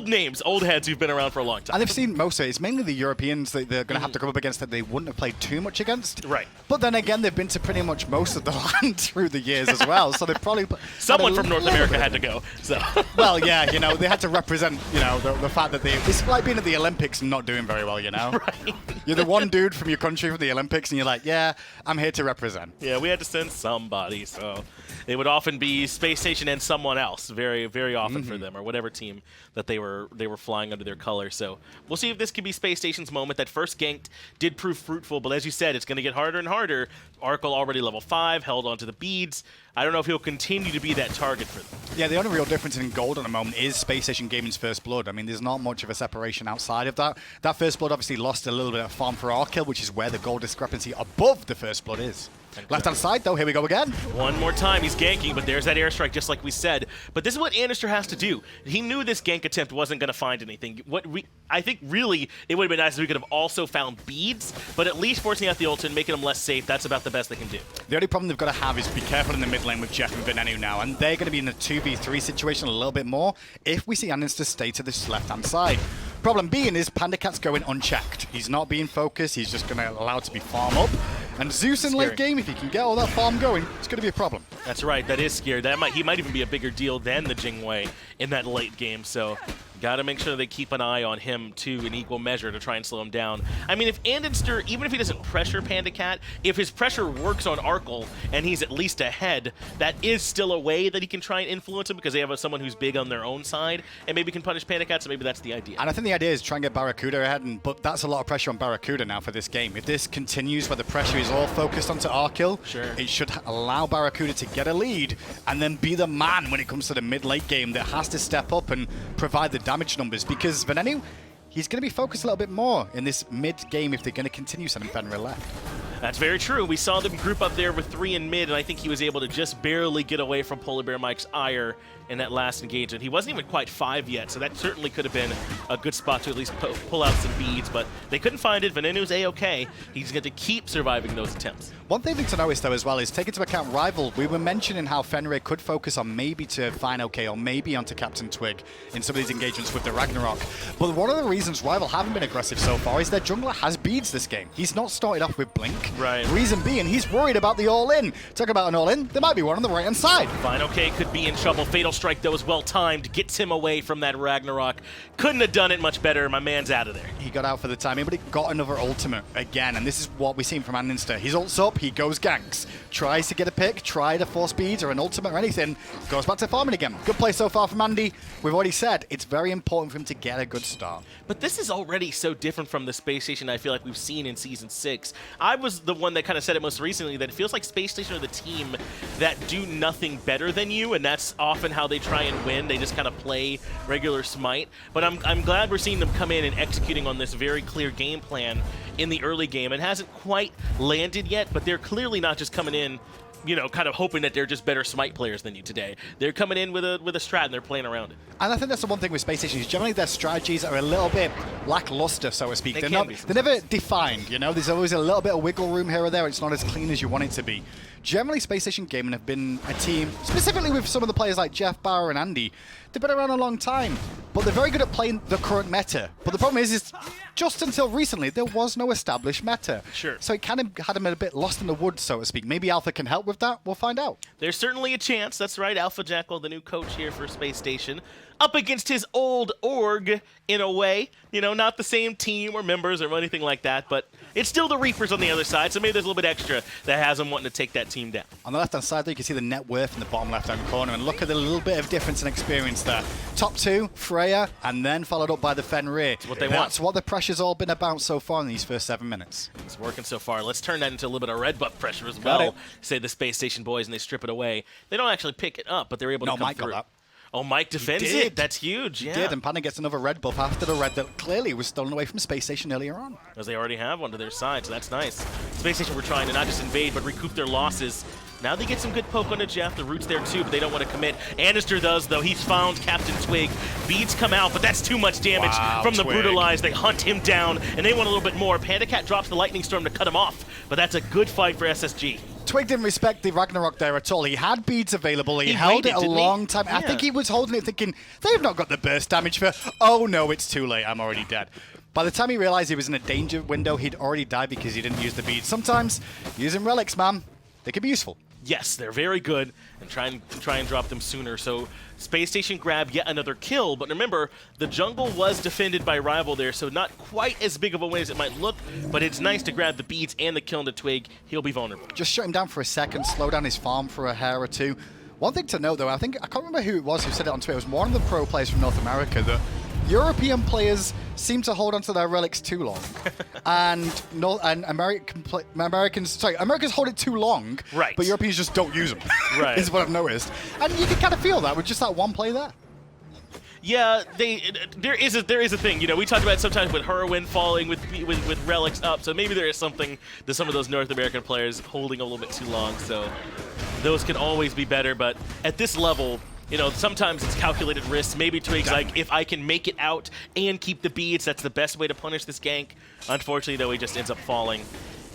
names, old heads who've been around for a long time. And they've seen most of it. It's mainly the Europeans that they're going to have to come up against that they wouldn't have played too much against. Right. But then again, they've been to pretty much most of the land through the years as well. So they've probably... Someone from North America had to go. So. Well, yeah, you know, they had to represent, you know, the fact that they... It's like being at the Olympics and not doing very well, you know? Right. You're the one dude from your country for the Olympics and you're like, yeah, I'm here to represent. Yeah, we had to send somebody, so it would often be Space Station and someone else, very, very often for them, or whatever team that they were flying under their color. So we'll see if this could be Space Station's moment. That first gank did prove fruitful, but as you said, it's going to get harder and harder. Arkkyl already level 5, held onto the beads. I don't know if he'll continue to be that target for them. Yeah, the only real difference in gold at the moment is Space Station Gaming's First Blood. I mean, there's not much of a separation outside of that. That First Blood obviously lost a little bit of farm for Arkkyl, which is where the gold discrepancy above the First Blood is. Left-hand side, though, here we go again. One more time, he's ganking, but there's that airstrike, just like we said. But this is what andinster has to do. He knew this gank attempt wasn't going to find anything. I think, really, it would have been nice if we could have also found beads, but at least forcing out the ult and making them less safe, that's about the best they can do. The only problem they've got to have is be careful in the mid lane with Jeff and Venenu now, and they're going to be in a 2v3 situation a little bit more if we see andinster stay to this left-hand side. Problem being is PandaCat's going unchecked. He's not being focused, he's just going to allow it to be farm up. And Zeus in late game, if he can get all that farm going, it's going to be a problem. That's right, that is scary. He might even be a bigger deal than the Jing Wei in that late game, so got to make sure they keep an eye on him, too, in equal measure to try and slow him down. I mean, if andinster, even if he doesn't pressure PandaCat, if his pressure works on Arkkyl and he's at least ahead, that is still a way that he can try and influence him because they have someone who's big on their own side and maybe can punish PandaCat, so maybe that's the idea. And I think the idea is try and get BaRRaCCuDDa ahead, but that's a lot of pressure on BaRRaCCuDDa now for this game. If this continues where the pressure is all focused onto Arkkyl, it should allow BaRRaCCuDDa to get a lead and then be the man when it comes to the mid-late game that has to step up and provide the damage numbers, because Venenu, he's going to be focused a little bit more in this mid-game if they're going to continue sending Fenrir left. That's very true. We saw them group up there with 3 in mid, and I think he was able to just barely get away from PolarBearMike's ire in that last engagement. He wasn't even quite 5 yet, so that certainly could have been a good spot to at least pull out some beads, but they couldn't find it. Venenu's A-okay. He's going to keep surviving those attempts. One thing to notice, though, as well, is take into account Rival. We were mentioning how Fenrir could focus on maybe to fineokay or maybe onto CaptainTwig in some of these engagements with the Ragnarok. But one of the reasons Rival haven't been aggressive so far is their jungler has beads this game. He's not started off with Blink. Right. Reason being, he's worried about the all-in. Talk about an all-in, there might be one on the right-hand side. fineokay could be in trouble. Fatal Strike, though, is well-timed. Gets him away from that Ragnarok. Couldn't have done it much better. My man's out of there. He got out for the timing, but he got another ultimate again, and this is what we've seen from andinster. He ults up, he goes ganks, tries to get a pick, try to force beads or an ultimate or anything, goes back to farming again. Good play so far from Andy. We've already said it's very important for him to get a good start. But this is already so different from the Space Station I feel like we've seen in Season 6. I was the one that kind of said it most recently, that it feels like Space Station are the team that do nothing better than you, and that's often how they try and win. They just kind of play regular Smite. But I'm glad we're seeing them come in and executing on this very clear game plan in the early game. It hasn't quite landed yet, but they're clearly not just coming in you know, kind of hoping that they're just better Smite players than you today. They're coming in with a strat and they're playing around it. And I think that's the one thing with Spacestation is generally their strategies are a little bit lackluster, so to speak. They're never defined, you know? There's always a little bit of wiggle room here or there. It's not as clean as you want it to be. Generally, Spacestation Gaming have been a team, specifically with some of the players like Jeff, BaRRa, and Andy. They've been around a long time, but they're very good at playing the current meta. But the problem is just until recently, there was no established meta. Sure. So it kind of had them a bit lost in the woods, so to speak. Maybe Alpha can help with that. We'll find out. There's certainly a chance. That's right. AlphaJackal, the new coach here for Space Station, up against his old org in a way. You know, not the same team or members or anything like that, but it's still the Reapers on the other side, so maybe there's a little bit extra that has him wanting to take that team down. On the left-hand side there, you can see the net worth in the bottom left-hand corner, and look at the little bit of difference in experience there. Top two, Freya, and then followed up by the Fenrir. That's what they want. That's what the pressure's all been about so far in these first 7 minutes. It's working so far. Let's turn that into a little bit of red buff pressure as Got well. it. Say the Space Station boys, and they strip it away. They don't actually pick it up, but they're able to come Mike through. got that. Oh, Mike defends He did. it. That's huge. Yeah. Did, and Panda gets another red buff after the red that clearly was stolen away from Space Station earlier on. As they already have one to their side, so that's nice. Space Station were trying to not just invade, but recoup their losses. Now they get some good poke onto Jeff. The root's there too, but they don't want to commit. andinster does, though. He's found CaptainTwig. Beads come out, but that's too much damage from the Twig. Brutalized. They hunt him down, and they want a little bit more. PandaCat drops the Lightning Storm to cut him off, but that's a good fight for SSG. Twig didn't respect the Ragnarok there at all. He had beads available. He held waited, it a didn't he? long time. I Yeah. think he was holding it thinking, they've not got the burst damage for, oh no, it's too late, I'm already dead. By the time he realized he was in a danger window, he'd already died because he didn't use the beads. Sometimes, using relics, man, they can be useful. Yes, they're very good, and try and drop them sooner. So Space Station grab yet another kill, but remember, the jungle was defended by Rival there, so not quite as big of a win as it might look, but it's nice to grab the beads and the kill into Twig. He'll be vulnerable. Just shut him down for a second, slow down his farm for a hair or two. One thing to note, though, I can't remember who it was who said it on Twitter. It was one of the pro players from North America that European players seem to hold onto their relics too long, and Americans hold it too long, right? But Europeans just don't use them. Right, is what I've noticed, and you can kind of feel that with just that one play there. Yeah, there is a thing. You know, we talked about it sometimes with Heroin falling with relics up. So maybe there is something to some of those North American players holding a little bit too long. So those can always be better. But at this level, you know, sometimes it's calculated risks. Maybe Twig's like, if I can make it out and keep the beads, that's the best way to punish this gank. Unfortunately, though, he just ends up falling.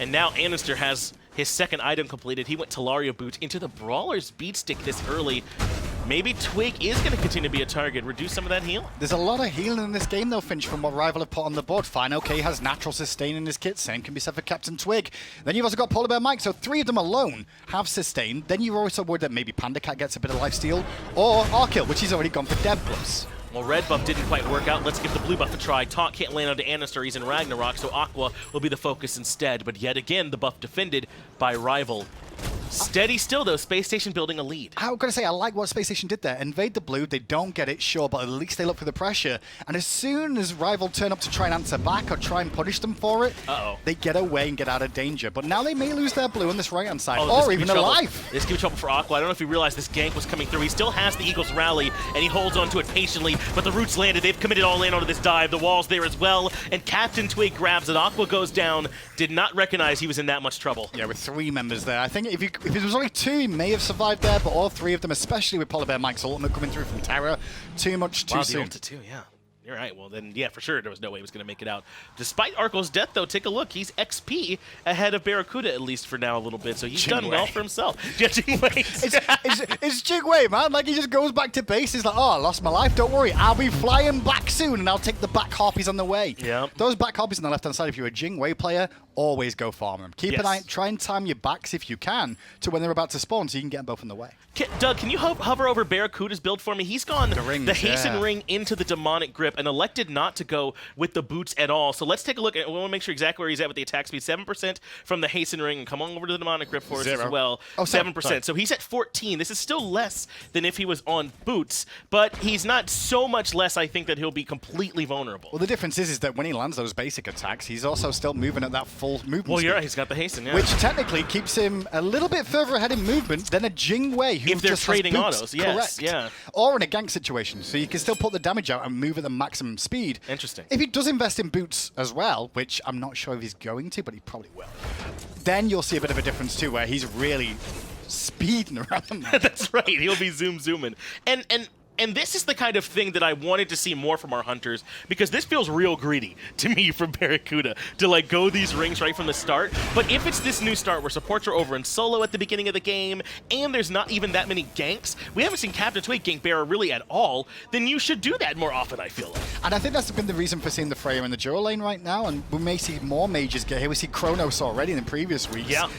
And now andinster has his second item completed. He went Talaria Boot into the Brawler's beat stick this early. Maybe Twig is going to continue to be a target. Reduce some of that heal. There's a lot of healing in this game, though, Finch, from what Rival have put on the board. fineokay has natural sustain in his kit. Same can be said for CaptainTwig. Then you've also got PolarBearMike, so 3 of them alone have sustain. Then you're also worried that maybe PandaCat gets a bit of lifesteal, or Arkkyl, which he's already gone for Dev Plus. Well, red buff didn't quite work out. Let's give the blue buff a try. Taunt can't land onto andinster. He's in Ragnarok, so Aqua will be the focus instead. But yet again, the buff defended by Rival. Steady still, though. Space Station building a lead. I'm going to say, I like what Space Station did there. Invade the blue, they don't get it, sure, but at least they look for the pressure. And as soon as Rival turn up to try and answer back or try and punish them for it, they get away and get out of danger. But now they may lose their blue on this right-hand side, or even their life. This could be trouble for Aqua. I don't know if he realized this gank was coming through. He still has the Eagles rally, and he holds onto it patiently, but the roots landed. They've committed all in onto this dive. The wall's there as well, and CaptainTwig grabs it. Aqua goes down. Did not recognize he was in that much trouble. Yeah, with 3 members there. I think if it was only 2, he may have survived there, but all 3 of them, especially with PolarBearMike's ultimate coming through from Terra, too much too soon. The ult too, yeah. You're right. Well, then, yeah, for sure, there was no way he was going to make it out. Despite Arkyl's death, though, take a look. He's XP ahead of BaRRaCCuDDa, at least for now, a little bit. So he's done well for himself. Yeah, Jing it's Jing Wei, man. Like, he just goes back to base. He's like, oh, I lost my life. Don't worry. I'll be flying back soon, and I'll take the back harpies on the way. Yeah. Those back harpies on the left-hand side, if you're a Jing Wei player, always go farm them. Keep an eye, try and time your backs if you can to when they're about to spawn so you can get them both in the way. Doug, can you hover over BaRRaCCuDDa's build for me? He's gone the Hasten Ring into the Demonic Grip and elected not to go with the boots at all. So let's take a look. We want to make sure exactly where he's at with the attack speed. 7% from the Hasten Ring. And come on over to the Demonic Grip for us as well. Oh, 7%. Sorry. So he's at 14. This is still less than if he was on boots, but he's not so much less, I think, that he'll be completely vulnerable. Well, the difference is that when he lands those basic attacks, he's also still moving at that full movement Well, you're speed, right. He's got the Hasten, yeah. which technically keeps him a little bit further ahead in movement than a Jing Wei who if they're just trading has boots. autos, yes, Correct. yeah. Or in a gank situation, so you can still put the damage out and move at the maximum speed. Interesting. If he does invest in boots as well, which I'm not sure if he's going to, but he probably will, then you'll see a bit of a difference too, where he's really speeding around the map. That's right. He'll be zooming. And this is the kind of thing that I wanted to see more from our hunters, because this feels real greedy to me from BaRRaCCuDDa to like go these rings right from the start. But if it's this new start where supports are over in solo at the beginning of the game, and there's not even that many ganks, we haven't seen CaptainTwig gank BaRRa really at all, then you should do that more often, I feel like. And I think that's been the reason for seeing the Freya in the dual lane right now, and we may see more mages get here. We see Kronos already in the previous weeks. Yeah.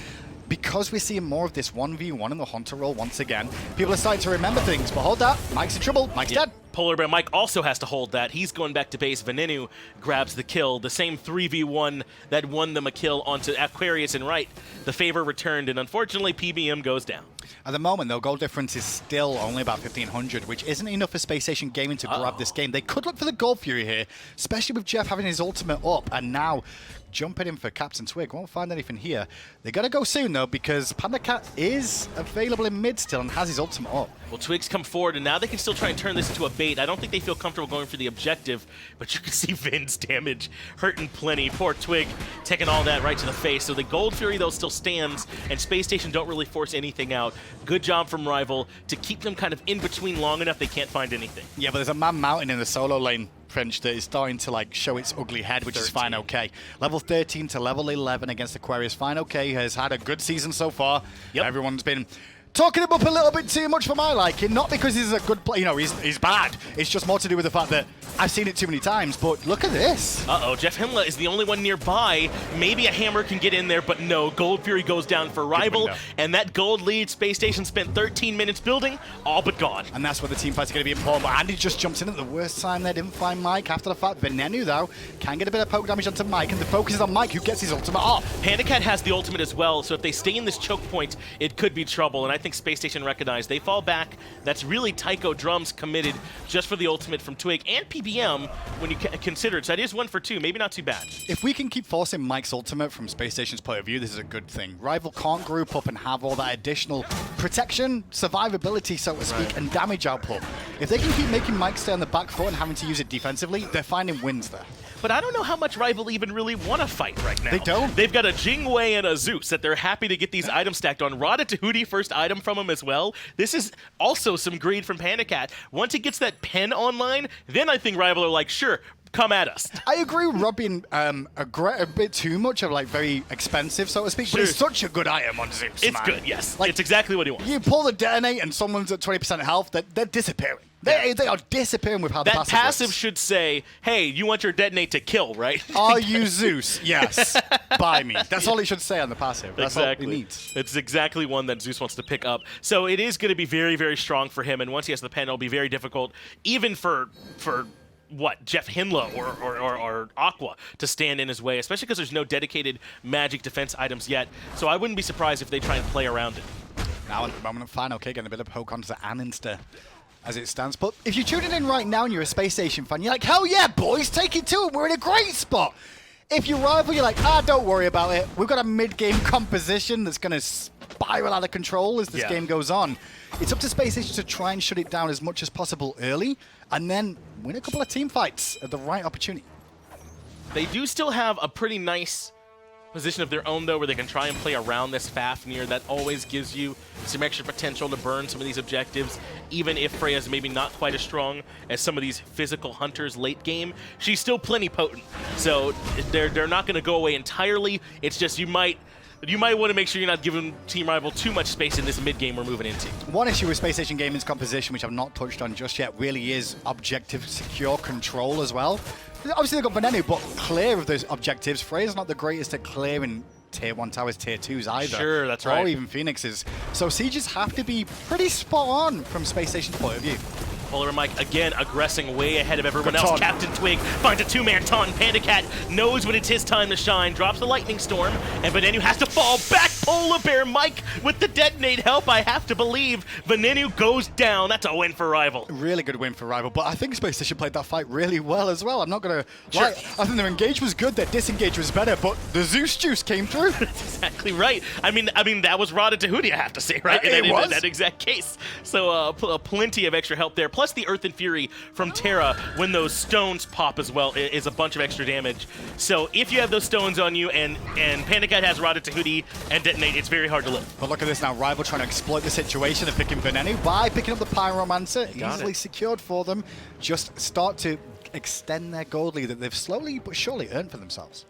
Because we're seeing more of this 1v1 in the Hunter role once again, people are starting to remember things. But hold that, Mike's in trouble. Mike's dead. PolarBearMike also has to hold that. He's going back to base. Venenu grabs the kill. The same 3v1 that won them a kill onto Aquarius and right. The favor returned, and unfortunately, PBM goes down. At the moment, though, goal difference is still only about 1,500, which isn't enough for Spacestation Gaming to grab this game. They could look for the Gold Fury here, especially with Jeff having his ultimate up, and now jumping in for CaptainTwig. Won't find anything here. They got to go soon, though, because PandaCat is available in mid still and has his ultimate up. Well, Twigs come forward, and now they can still try and turn this into a bait. I don't think they feel comfortable going for the objective, but you can see Vin's damage hurting plenty. Poor Twig taking all that right to the face. So the Gold Fury, though, still stands, and Space Station don't really force anything out. Good job from Rival to keep them kind of in between long enough they can't find anything. Yeah, but there's a man mountain in the solo lane, French, that is starting to like show its ugly head, which is fineokay. Level 13 to level 11 against Aquarius. fineokay has had a good season so far. Yep. Everyone's been talking him up a little bit too much for my liking, not because he's a good player, you know, he's bad. It's just more to do with the fact that I've seen it too many times, but look at this. Uh-oh, JeffHindla is the only one nearby. Maybe a hammer can get in there, but no. Gold Fury goes down for Rival, and that gold lead Space Station spent 13 minutes building, all but gone. And that's where the team fights are going to be important. But Andy just jumps in at the worst time there, didn't find Mike. After the fact, Venenu, though, can get a bit of poke damage onto Mike, and the focus is on Mike, who gets his ultimate off. PandaCat has the ultimate as well, so if they stay in this choke point, it could be trouble, and I think Space Station recognize they fall back. That's really Tycho Drums committed just for the ultimate from Twig and PBM when you consider it. So that is 1 for 2, maybe not too bad. If we can keep forcing Mike's ultimate from Space Station's point of view, this is a good thing. Rival can't group up and have all that additional protection, survivability, so to speak, and damage output. If they can keep making Mike stay on the back foot and having to use it defensively, they're finding wins there. But I don't know how much Rival even really want to fight right now. They don't. They've got a Jing and a Zeus that they're happy to get these items stacked on. BaRRaCCuDDa, first item from him as well. This is also some greed from PandaCat. Once it gets that pen online, then I think Rival are like, sure, come at us. I agree with Rob being a bit too much of like very expensive, so to speak, Sure. but it's such a good item on Zeus, It's man. good, yes. Like, it's exactly what he wants. you pull the detonate and someone's at 20% health, they're disappearing. They are disappearing with how That the passive works. should say, hey, you want your detonate to kill, right? Are you Zeus? Yes. Buy me. That's all it should say on the passive. That's Exactly. all it needs. It's exactly one that Zeus wants to pick up. So it is going to be very, very strong for him, and once he has the pen, it'll be very difficult, even for what, JeffHindla or Aqua to stand in his way, especially because there's no dedicated magic defense items yet. So I wouldn't be surprised if they try and play around it. Now at the moment, fine, okay, getting a bit of poke onto the andinster as it stands. But if you're tuning in right now and you're a Space Station fan, you're like, hell yeah, boys, take it to it. We're in a great spot. If you're Rival, you're like, don't worry about it. We've got a mid-game composition that's going to spiral out of control as this game goes on. It's up to Space Station to try and shut it down as much as possible early and then win a couple of team fights at the right opportunity. They do still have a pretty nice position of their own, though, where they can try and play around this Fafnir. That always gives you some extra potential to burn some of these objectives, even if Freya's maybe not quite as strong as some of these physical hunters late game. She's still plenty potent, so they're not going to go away entirely. It's just you might want to make sure you're not giving Team Rival too much space in this mid-game we're moving into. One issue with Space Station Gaming's composition, which I've not touched on just yet, really is objective secure control as well. Obviously, they've got Venenu, but clear of those objectives. Freya's not the greatest at clearing Tier 1 towers, Tier 2s either. Sure, that's right. Or even Phoenixes. So sieges have to be pretty spot on from Space Station's point of view. PolarBearMike again aggressing way ahead of everyone Good else. taunt. CaptainTwig finds a two-man taunt. PandaCat knows when it's his time to shine, drops the lightning storm, and Venenu has to fall back. PolarBearMike with the detonate help, I have to believe. Venenu goes down. That's a win for Rival. Really good win for Rival, but I think Space Station played that fight really well as well. I'm not going to Sure. lie. I think their engage was good, their disengage was better, but the Zeus juice came through. Exactly right. I mean that was BaRRaCCuDDa, I have to say, right? It was. In that exact case. So plenty of extra help there. plus the Earth and Fury from Terra when those stones pop as well is a bunch of extra damage. So if you have those stones on you and PandaCat has RaDaTaHuDi and Detonate, it's very hard to live. But look at this now, Rival trying to exploit the situation of picking Venenu by picking up the Pyromancer, easily secured for them. Just start to extend their gold lead that they've slowly but surely earned for themselves.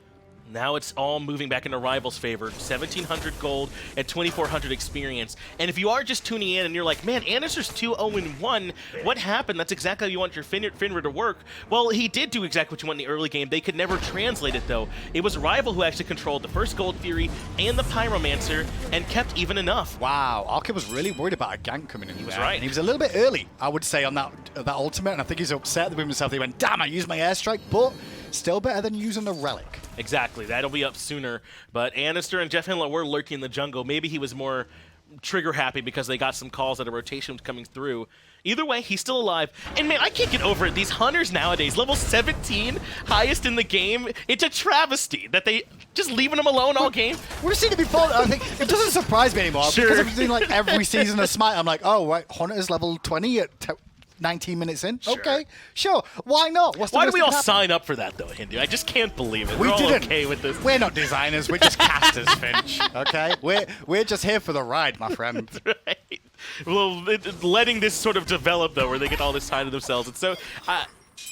Now it's all moving back into Rival's favor. 1,700 gold and 2,400 experience. And if you are just tuning in and you're like, man, Andinster's 2-0-1, what happened? That's exactly how you want your Fenrir to work. Well, he did do exactly what you want in the early game. They could never translate it, though. It was Rival who actually controlled the first Gold Fury and the Pyromancer and kept even enough. Wow, Arkkyl was really worried about a gank coming in. He was right. And he was a little bit early, I would say, on that ultimate, and I think he's upset with himself. He went, damn, I used my airstrike, but still better than using a relic. Exactly. That'll be up sooner. But Andinster and JeffHindla were lurking in the jungle. Maybe he was more trigger happy because they got some calls that a rotation was coming through. Either way, he's still alive. And man, I can't get over it. These hunters nowadays, level 17, highest in the game. It's a travesty that they just leaving them alone all game. We've seen it before. I think it doesn't surprise me anymore. Sure. Because I've seen like every season of Smite. I'm like, oh, right, Hunter's level 20 at 19 minutes in. Sure. Okay, sure. Why not? Why do we all sign up for that, though, Hindu? I just can't believe it. We're all okay with this. We're not designers. We're just casters, Finch. Okay? We're just here for the ride, my friend. Right. Well, letting this sort of develop, though, where they get all this time to themselves. And so,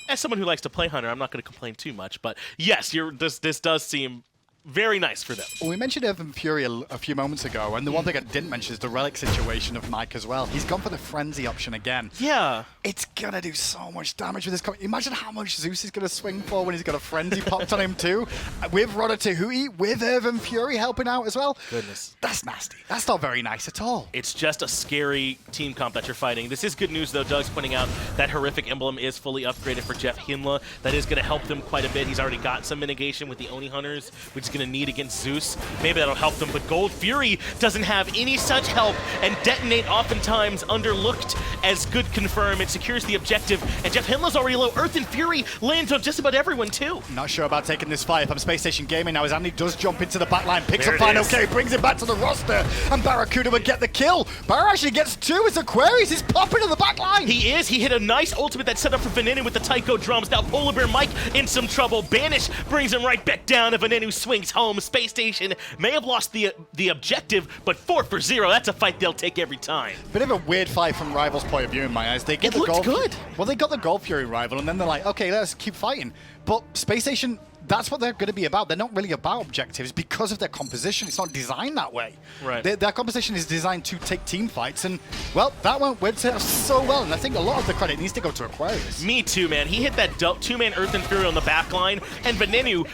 as someone who likes to play Hunter, I'm not going to complain too much. But yes, this does seem very nice for them. Well, we mentioned Earth and Fury a few moments ago, and the one thing I didn't mention is the relic situation of Mike as well. He's gone for the frenzy option again. Yeah. It's going to do so much damage with this. Imagine how much Zeus is going to swing for when he's got a frenzy popped on him too. With RaDaTaHuDi, with Earth and Fury helping out as well. Goodness. That's nasty. That's not very nice at all. It's just a scary team comp that you're fighting. This is good news, though. Doug's pointing out that horrific emblem is fully upgraded for JeffHindla. That is going to help them quite a bit. He's already got some mitigation with the Oni Hunters, which is going to need against Zeus. Maybe that'll help them, but Gold Fury doesn't have any such help, and Detonate oftentimes underlooked as good confirm. It secures the objective, and JeffHindla's already low. Earth and Fury lands on just about everyone, too. Not sure about taking this fight. If I'm Space Station Gaming now, as Andy does jump into the back line, picks There up it is. fineokay, brings it back to the roster, and BaRRaCCuDDa would get the kill. BaRRa actually gets two as Aquarius is popping in the back line. He is. He hit a nice ultimate that's set up for Venenu with the Taiko drums. Now PolarBearMike in some trouble. Banish brings him right back down, and Venenu swings home. Space Station may have lost the objective, but 4-0, that's a fight they'll take every time. Bit of a weird fight from Rival's point of view in my eyes. They get It looked good. Well, they got the Gold Fury Rival, and then they're like, okay, let's keep fighting. But Space Station, that's what they're going to be about. They're not really about objectives because of their composition. It's not designed that way. Right. Their composition is designed to take team fights, and, well, that went so well, and I think a lot of the credit needs to go to Aquarius. Me too, man. He hit that two-man Earth and Fury on the back line, and Venenu,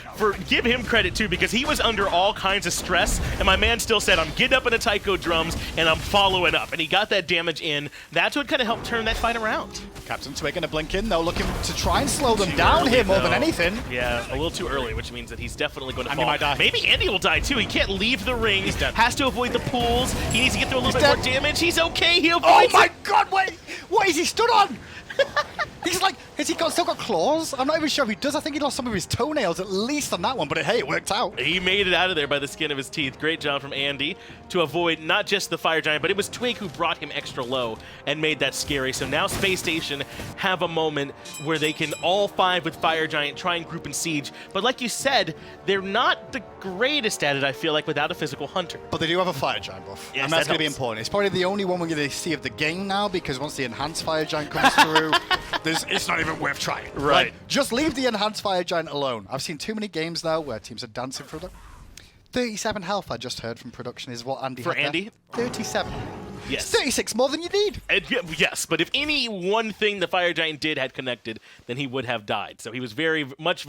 give him credit too, because he was under all kinds of stress, and my man still said, I'm getting up in the Taiko drums, and I'm following up, and he got that damage in. That's what kind of helped turn that fight around. CaptainTwig going to blink in, though, looking to try and slow them down here more than anything. Yeah, a little too early, which means that he's definitely going to Andy fall. might die. Maybe Andy will die too. He can't leave the ring. He's dead. Has to avoid the pools. He needs to get through a little He's bit dead. more damage. He's okay. He Oh avoids my it. god, wait! What is he stood on? He's like, has he still got claws? I'm not even sure if he does. I think he lost some of his toenails at least on that one, but hey, it worked out. He made it out of there by the skin of his teeth. Great job from Andy to avoid not just the Fire Giant, but it was Twig who brought him extra low and made that scary. So now Space Station have a moment where they can all five with Fire Giant try and group and siege. But like you said, they're not the greatest at it, I feel like, without a physical hunter. But they do have a Fire Giant buff, Yes, and that's that going to be helps. important. It's probably the only one we're going to see of the game now, because once the Enhanced Fire Giant comes through, it's not even worth trying. Right. Like, just leave the Enhanced Fire Giant alone. I've seen too many games now where teams are dancing for the 37 health I just heard from production is what Andy For had there. Andy? 37. Yes. 36 more than you need. And, yes, but if any one thing the Fire Giant did had connected, then he would have died. So he was very much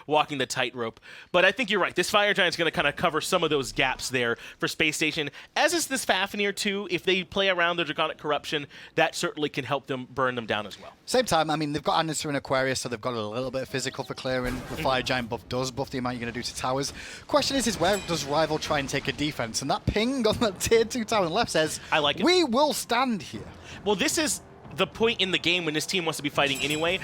walking the tightrope. But I think you're right. This Fire Giant's going to kind of cover some of those gaps there for Space Station, as is this Fafnir too. If they play around the Draconic Corruption, that certainly can help them burn them down as well. Same time, I mean, they've got andinster and Aquarius, so they've got a little bit of physical for clearing. The Fire Giant buff does buff the amount you're going to do to towers. Question is where does Rival try and take a defense? And that ping on that tier 2 tower on the left says, I like it. we will stand here. Well, this is the point in the game when this team wants to be fighting anyway.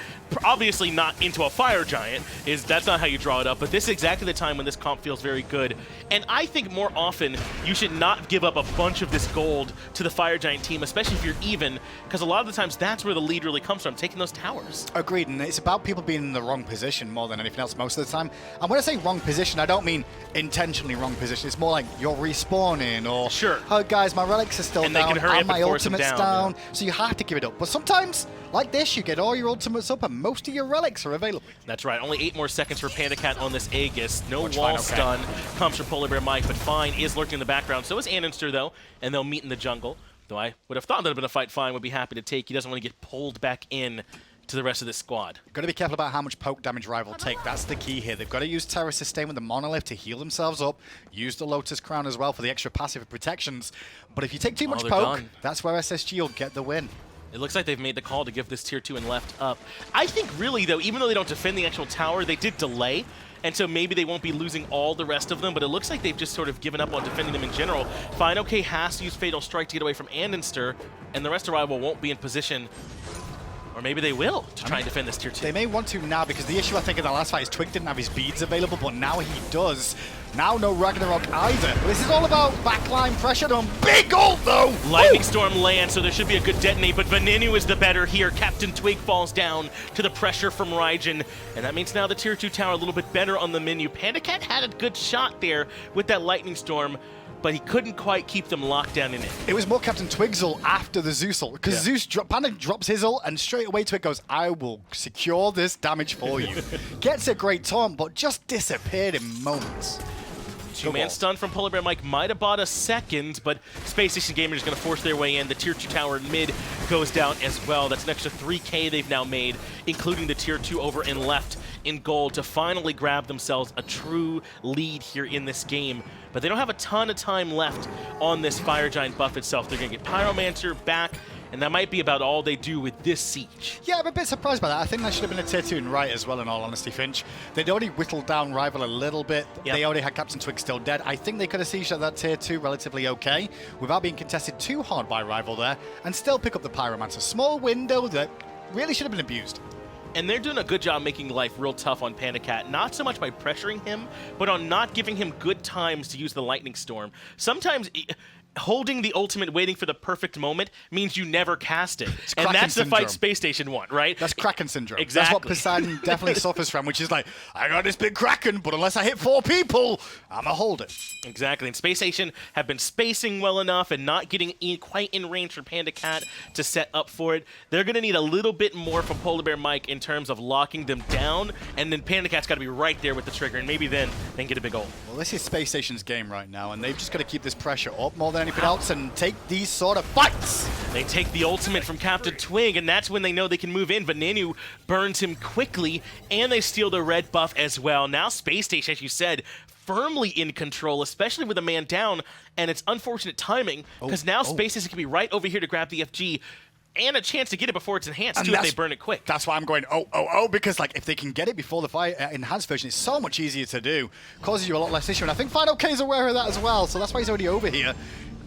Obviously not into a fire giant, that's not how you draw it up, but this is exactly the time when this comp feels very good. And I think more often you should not give up a bunch of this gold to the fire giant team, especially if you're even, because a lot of the times that's where the lead really comes from, taking those towers. Agreed, and it's about people being in the wrong position more than anything else most of the time. And when I say wrong position, I don't mean intentionally wrong position. It's more like you're respawning, or sure, oh guys, my relics are still and down, they can hurry and up my and force them ultimate's down. down, so you have to give it up. But sometimes, like this, you get all your ultimates up and most of your relics are available. That's right. Only 8 more seconds for PandaCat on this Aegis. No Watch wall Fineokaystun comes from PolarBearMike, but Fine is lurking in the background. So is andinster, though, and they'll meet in the jungle. Though I would have thought that would have been a fight Fine would be happy to take. He doesn't want to get pulled back in to the rest of this squad. Got to be careful about how much poke damage Rival take. That's the key here. They've got to use Terra Sustain with the Monolith to heal themselves up. Use the Lotus Crown as well for the extra passive protections. But if you take too much they're poke, done. that's where SSG will get the win. It looks like they've made the call to give this tier 2 and left up. I think really, though, even though they don't defend the actual tower, they did delay. And so maybe they won't be losing all the rest of them, but it looks like they've just sort of given up on defending them in general. fineokay has to use Fatal Strike to get away from andinster, and the rest of Rival won't be in position. Or maybe they will to try and defend this tier 2. They may want to now, because the issue I think in the last fight is Twig didn't have his beads available, but now he does. Now no Ragnarok either. But this is all about backline pressure on big ult though! Lightning Storm lands, so there should be a good detonate, but Venenu is the better here. CaptainTwig falls down to the pressure from Raijin, and that means now the tier 2 tower a little bit better on the menu. PandaCat had a good shot there with that Lightning Storm, but he couldn't quite keep them locked down in it. It was more CaptainTwig's ult after the Zeus ult, because Zeus Panda drops his ult and straight away Twig goes, I will secure this damage for you. Gets a great taunt, but just disappeared in moments. Two-man stun from PolarBearMike might have bought a second, but Spacestation Gamers is going to force their way in. The tier 2 tower in mid goes down as well. That's an extra 3K they've now made, including the tier 2 over and left in gold to finally grab themselves a true lead here in this game. But they don't have a ton of time left on this Fire Giant buff itself. They're going to get Pyromancer back, and that might be about all they do with this siege. Yeah, I'm a bit surprised by that. I think that should have been a tier 2 and right as well, in all honesty, Finch. They'd already whittled down Rival a little bit. Yep. They already had CaptainTwig still dead. I think they could have sieged at that tier 2 relatively okay, without being contested too hard by Rival there, and still pick up the Pyromancer. Small window that really should have been abused. And they're doing a good job making life real tough on PandaCat, not so much by pressuring him, but on not giving him good times to use the Lightning Storm. Sometimes holding the ultimate, waiting for the perfect moment, means you never cast it. And that's the fight Space Station want, right? That's Kraken syndrome. Exactly. That's what Poseidon definitely suffers from, which is like, I got this big Kraken, but unless I hit 4 people, I'ma hold it. Exactly, and Space Station have been spacing well enough and not getting quite in range for PandaCat to set up for it. They're going to need a little bit more from PolarBearMike in terms of locking them down, and then PandaCat's got to be right there with the trigger, and maybe then they can get a big ult. Well, this is Space Station's game right now, and they've just got to keep this pressure up more than anything else and take these sort of fights. They take the ultimate from CaptainTwig, and that's when they know they can move in. Venenu burns him quickly, and they steal the red buff as well. Now Space Station, as you said, firmly in control, especially with a man down, and it's unfortunate timing, because now Space Station can be right over here to grab the FG, and a chance to get it before it's enhanced, too, if they burn it quick. That's why I'm going, because like if they can get it before the enhanced version, it's so much easier to do. Causes you a lot less issue, and I think fineokay is aware of that as well, so that's why he's already over here.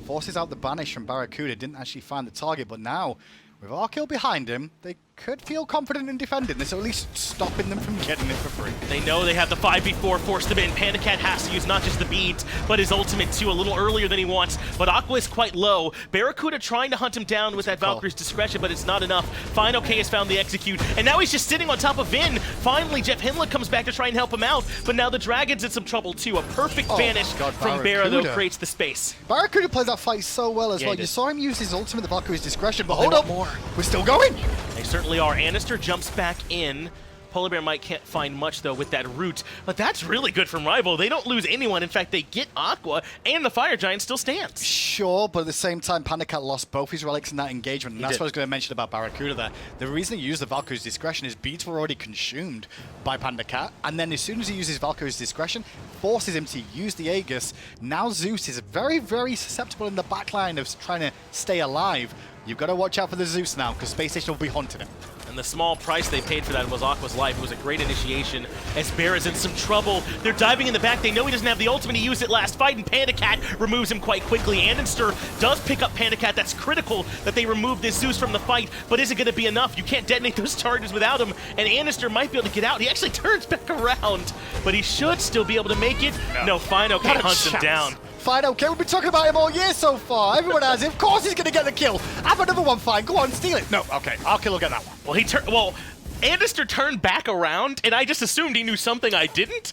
Forces out the banish from BaRRaCCuDDa, didn't actually find the target, but now, with Arkkyl behind him, they could feel confident in defending this, or at least stopping them from getting it for free. They know they have the 5v4 forced them in. PandaCat has to use not just the beads, but his ultimate too, a little earlier than he wants. But Aqua is quite low. BaRRaCCuDDa trying to hunt him down with that Valkyrie's discretion, but it's not enough. fineokay has found the execute, and now he's just sitting on top of Vin. Finally, JeffHindla comes back to try and help him out, but now the Dragon's in some trouble too. A perfect vanish from BaRRa, though, creates the space. BaRRaCCuDDa plays that fight so well as well. You saw him use his ultimate, the Valkyrie's discretion, but hold up, we're still going. They certainly are. andinster jumps back in. PolarBearMike can't find much, though, with that root, but that's really good from Rival. They don't lose anyone. In fact, they get Aqua, and the Fire Giant still stands. Sure, but at the same time, PandaCat lost both his relics in that engagement, and that's what I was going to mention about BaRRaCCuDDa there. The reason he used the Valkyrie's discretion is beads were already consumed by PandaCat, and then as soon as he uses Valkyrie's discretion, forces him to use the Aegis. Now Zeus is very, very susceptible in the backline of trying to stay alive. You've got to watch out for the Zeus now, because Space Station will be haunting him. And the small price they paid for that was Aqua's life. It was a great initiation as Bear is in some trouble. They're diving in the back. They know he doesn't have the ultimate. He used it last fight, and PandaCat removes him quite quickly. Andinster does pick up PandaCat. That's critical that they remove this Zeus from the fight, but is it going to be enough? You can't detonate those charges without him, and Andinster might be able to get out. He actually turns back around, but he should still be able to make it. No, fineokay hunts him down. fineokay, we've been talking about him all year so far. Everyone has him. Of course he's going to get the kill. Have another one, fine. Go on, steal it. No, okay, Arkkyl will get that one. Well, Andinster turned back around, and I just assumed he knew something I didn't,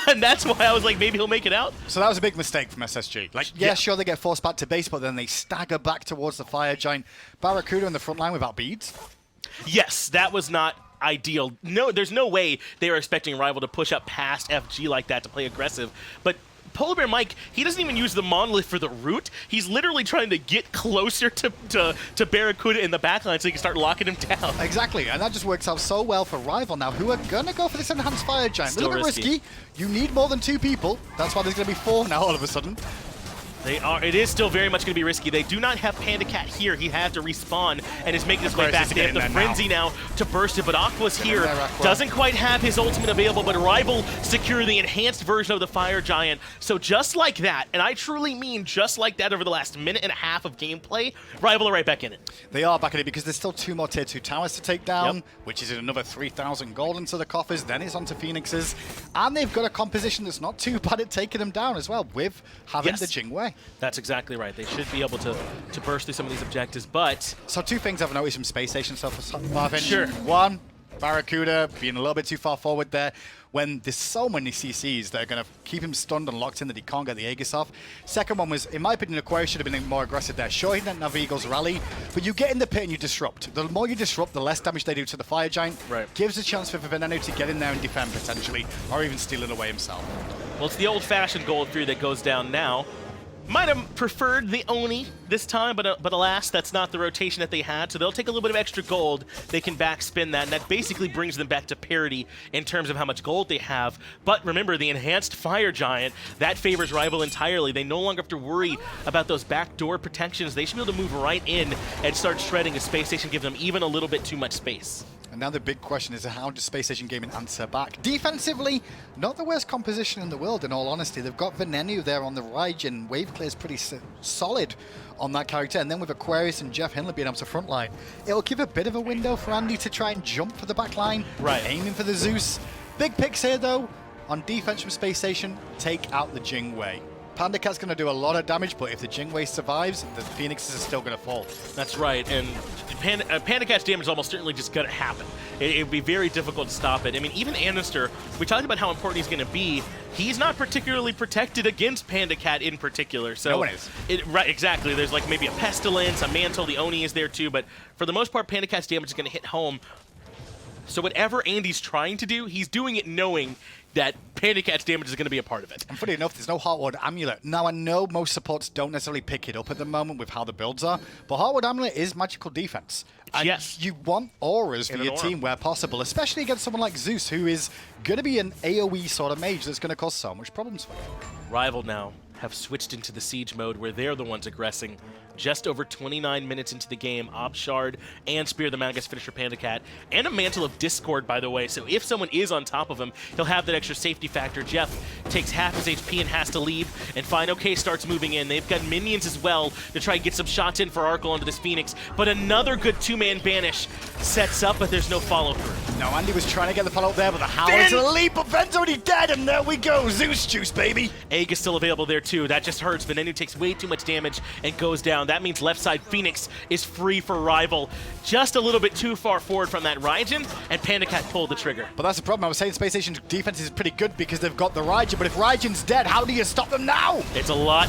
and that's why I was like, maybe he'll make it out. So that was a big mistake from SSG. Like, yeah, sure, they get forced back to base, but then they stagger back towards the fire giant. BaRRaCCuDDa in the front line without beads. Yes, that was not ideal. No, there's no way they were expecting Rival to push up past FG like that to play aggressive, but PolarBearMike, he doesn't even use the monolith for the root. He's literally trying to get closer to BaRRaCCuDDa in the backline so he can start locking him down. Exactly, and that just works out so well for Rival now, who are going to go for this enhanced fire giant. Still a little bit risky. You need more than 2 people. That's why there's going to be 4 now all of a sudden. They are. It is still very much going to be risky. They do not have PandaCat here. He had to respawn and is making his way back. They have the Frenzy now to burst it, but Aqua's here. Doesn't quite have his ultimate available, but Rival secure the enhanced version of the Fire Giant. So just like that, and I truly mean just like that over the last minute and a half of gameplay, Rival are right back in it. They are back in it because there's still 2 more tier 2 towers to take down, which is another 3,000 gold into the coffers. Then it's onto Phoenixes. And they've got a composition that's not too bad at taking them down as well with having the Jing way. That's exactly right. They should be able to burst through some of these objectives, but... So 2 things I've noticed from Spacestation so far. Sure. 1, BaRRaCCuDDa being a little bit too far forward there when there's so many CCs that are going to keep him stunned and locked in that he can't get the Aegis off. Second one was, in my opinion, Aquarius should have been more aggressive there. Sure, he didn't have Eagle's rally, but you get in the pit and you disrupt. The more you disrupt, the less damage they do to the Fire Giant. Right. Gives a chance for Venenu to get in there and defend potentially, or even steal it away himself. Well, it's the old-fashioned Gold Fury that goes down now. Might have preferred the Oni this time, but alas, that's not the rotation that they had. So they'll take a little bit of extra gold. They can backspin that, and that basically brings them back to parity in terms of how much gold they have. But remember, the enhanced Fire Giant, that favors Rival entirely. They no longer have to worry about those backdoor protections. They should be able to move right in and start shredding as Space Station gives them even a little bit too much space. And now the big question is, how does Space Station Gaming answer back? Defensively, not the worst composition in the world, in all honesty. They've got Venenu there on the Raijin. Wave clear is pretty solid on that character. And then with Aquarius and JeffHindla being able to frontline, it'll give a bit of a window for Andy to try and jump for the back line. Right. Aiming for the Zeus. Big picks here, though. On defense from Space Station, take out the Jing way. PandaCat's going to do a lot of damage, but if the Jing way survives, the Phoenixes are still going to fall. That's right, and PandaCat's damage is almost certainly just going to happen. It would be very difficult to stop it. I mean, even Andinster, we talked about how important he's going to be. He's not particularly protected against PandaCat in particular. So no one is. Right, exactly. There's like maybe a Pestilence, a Mantle, the Oni is there too, but for the most part, PandaCat's damage is going to hit home. So whatever Andy's trying to do, he's doing it knowing that PandaCat's damage is going to be a part of it. And funny enough, there's no Heartwood Amulet. Now, I know most supports don't necessarily pick it up at the moment with how the builds are, but Heartwood Amulet is magical defense. And yes. You want auras for your team where possible, especially against someone like Zeus, who is going to be an AoE sort of mage that's going to cause so much problems for you. Rival now have switched into the siege mode where they're the ones aggressing. Just over 29 minutes into the game, Obshard and Spear the Magus finisher PandaCat, and a Mantle of Discord, by the way, so if someone is on top of him, he'll have that extra safety factor. Jeff takes half his HP and has to leave, and fineokay starts moving in. They've got minions as well to try and get some shots in for Arkkyl onto this Phoenix, but another good 2-man banish sets up, but there's no follow-through. No, Andy was trying to get the follow-up there, but the Howl into the leap, but Ven's already dead, and there we go, Zeus juice, baby! Egg is still available there, too. That just hurts. Venenu takes way too much damage and goes down. That means left side Phoenix is free for Rival. Just a little bit too far forward from that Raijin, and PandaCat pulled the trigger. But that's the problem. I was saying Space Station's defense is pretty good because they've got the Raijin, but if Raijin's dead, how do you stop them now? It's a lot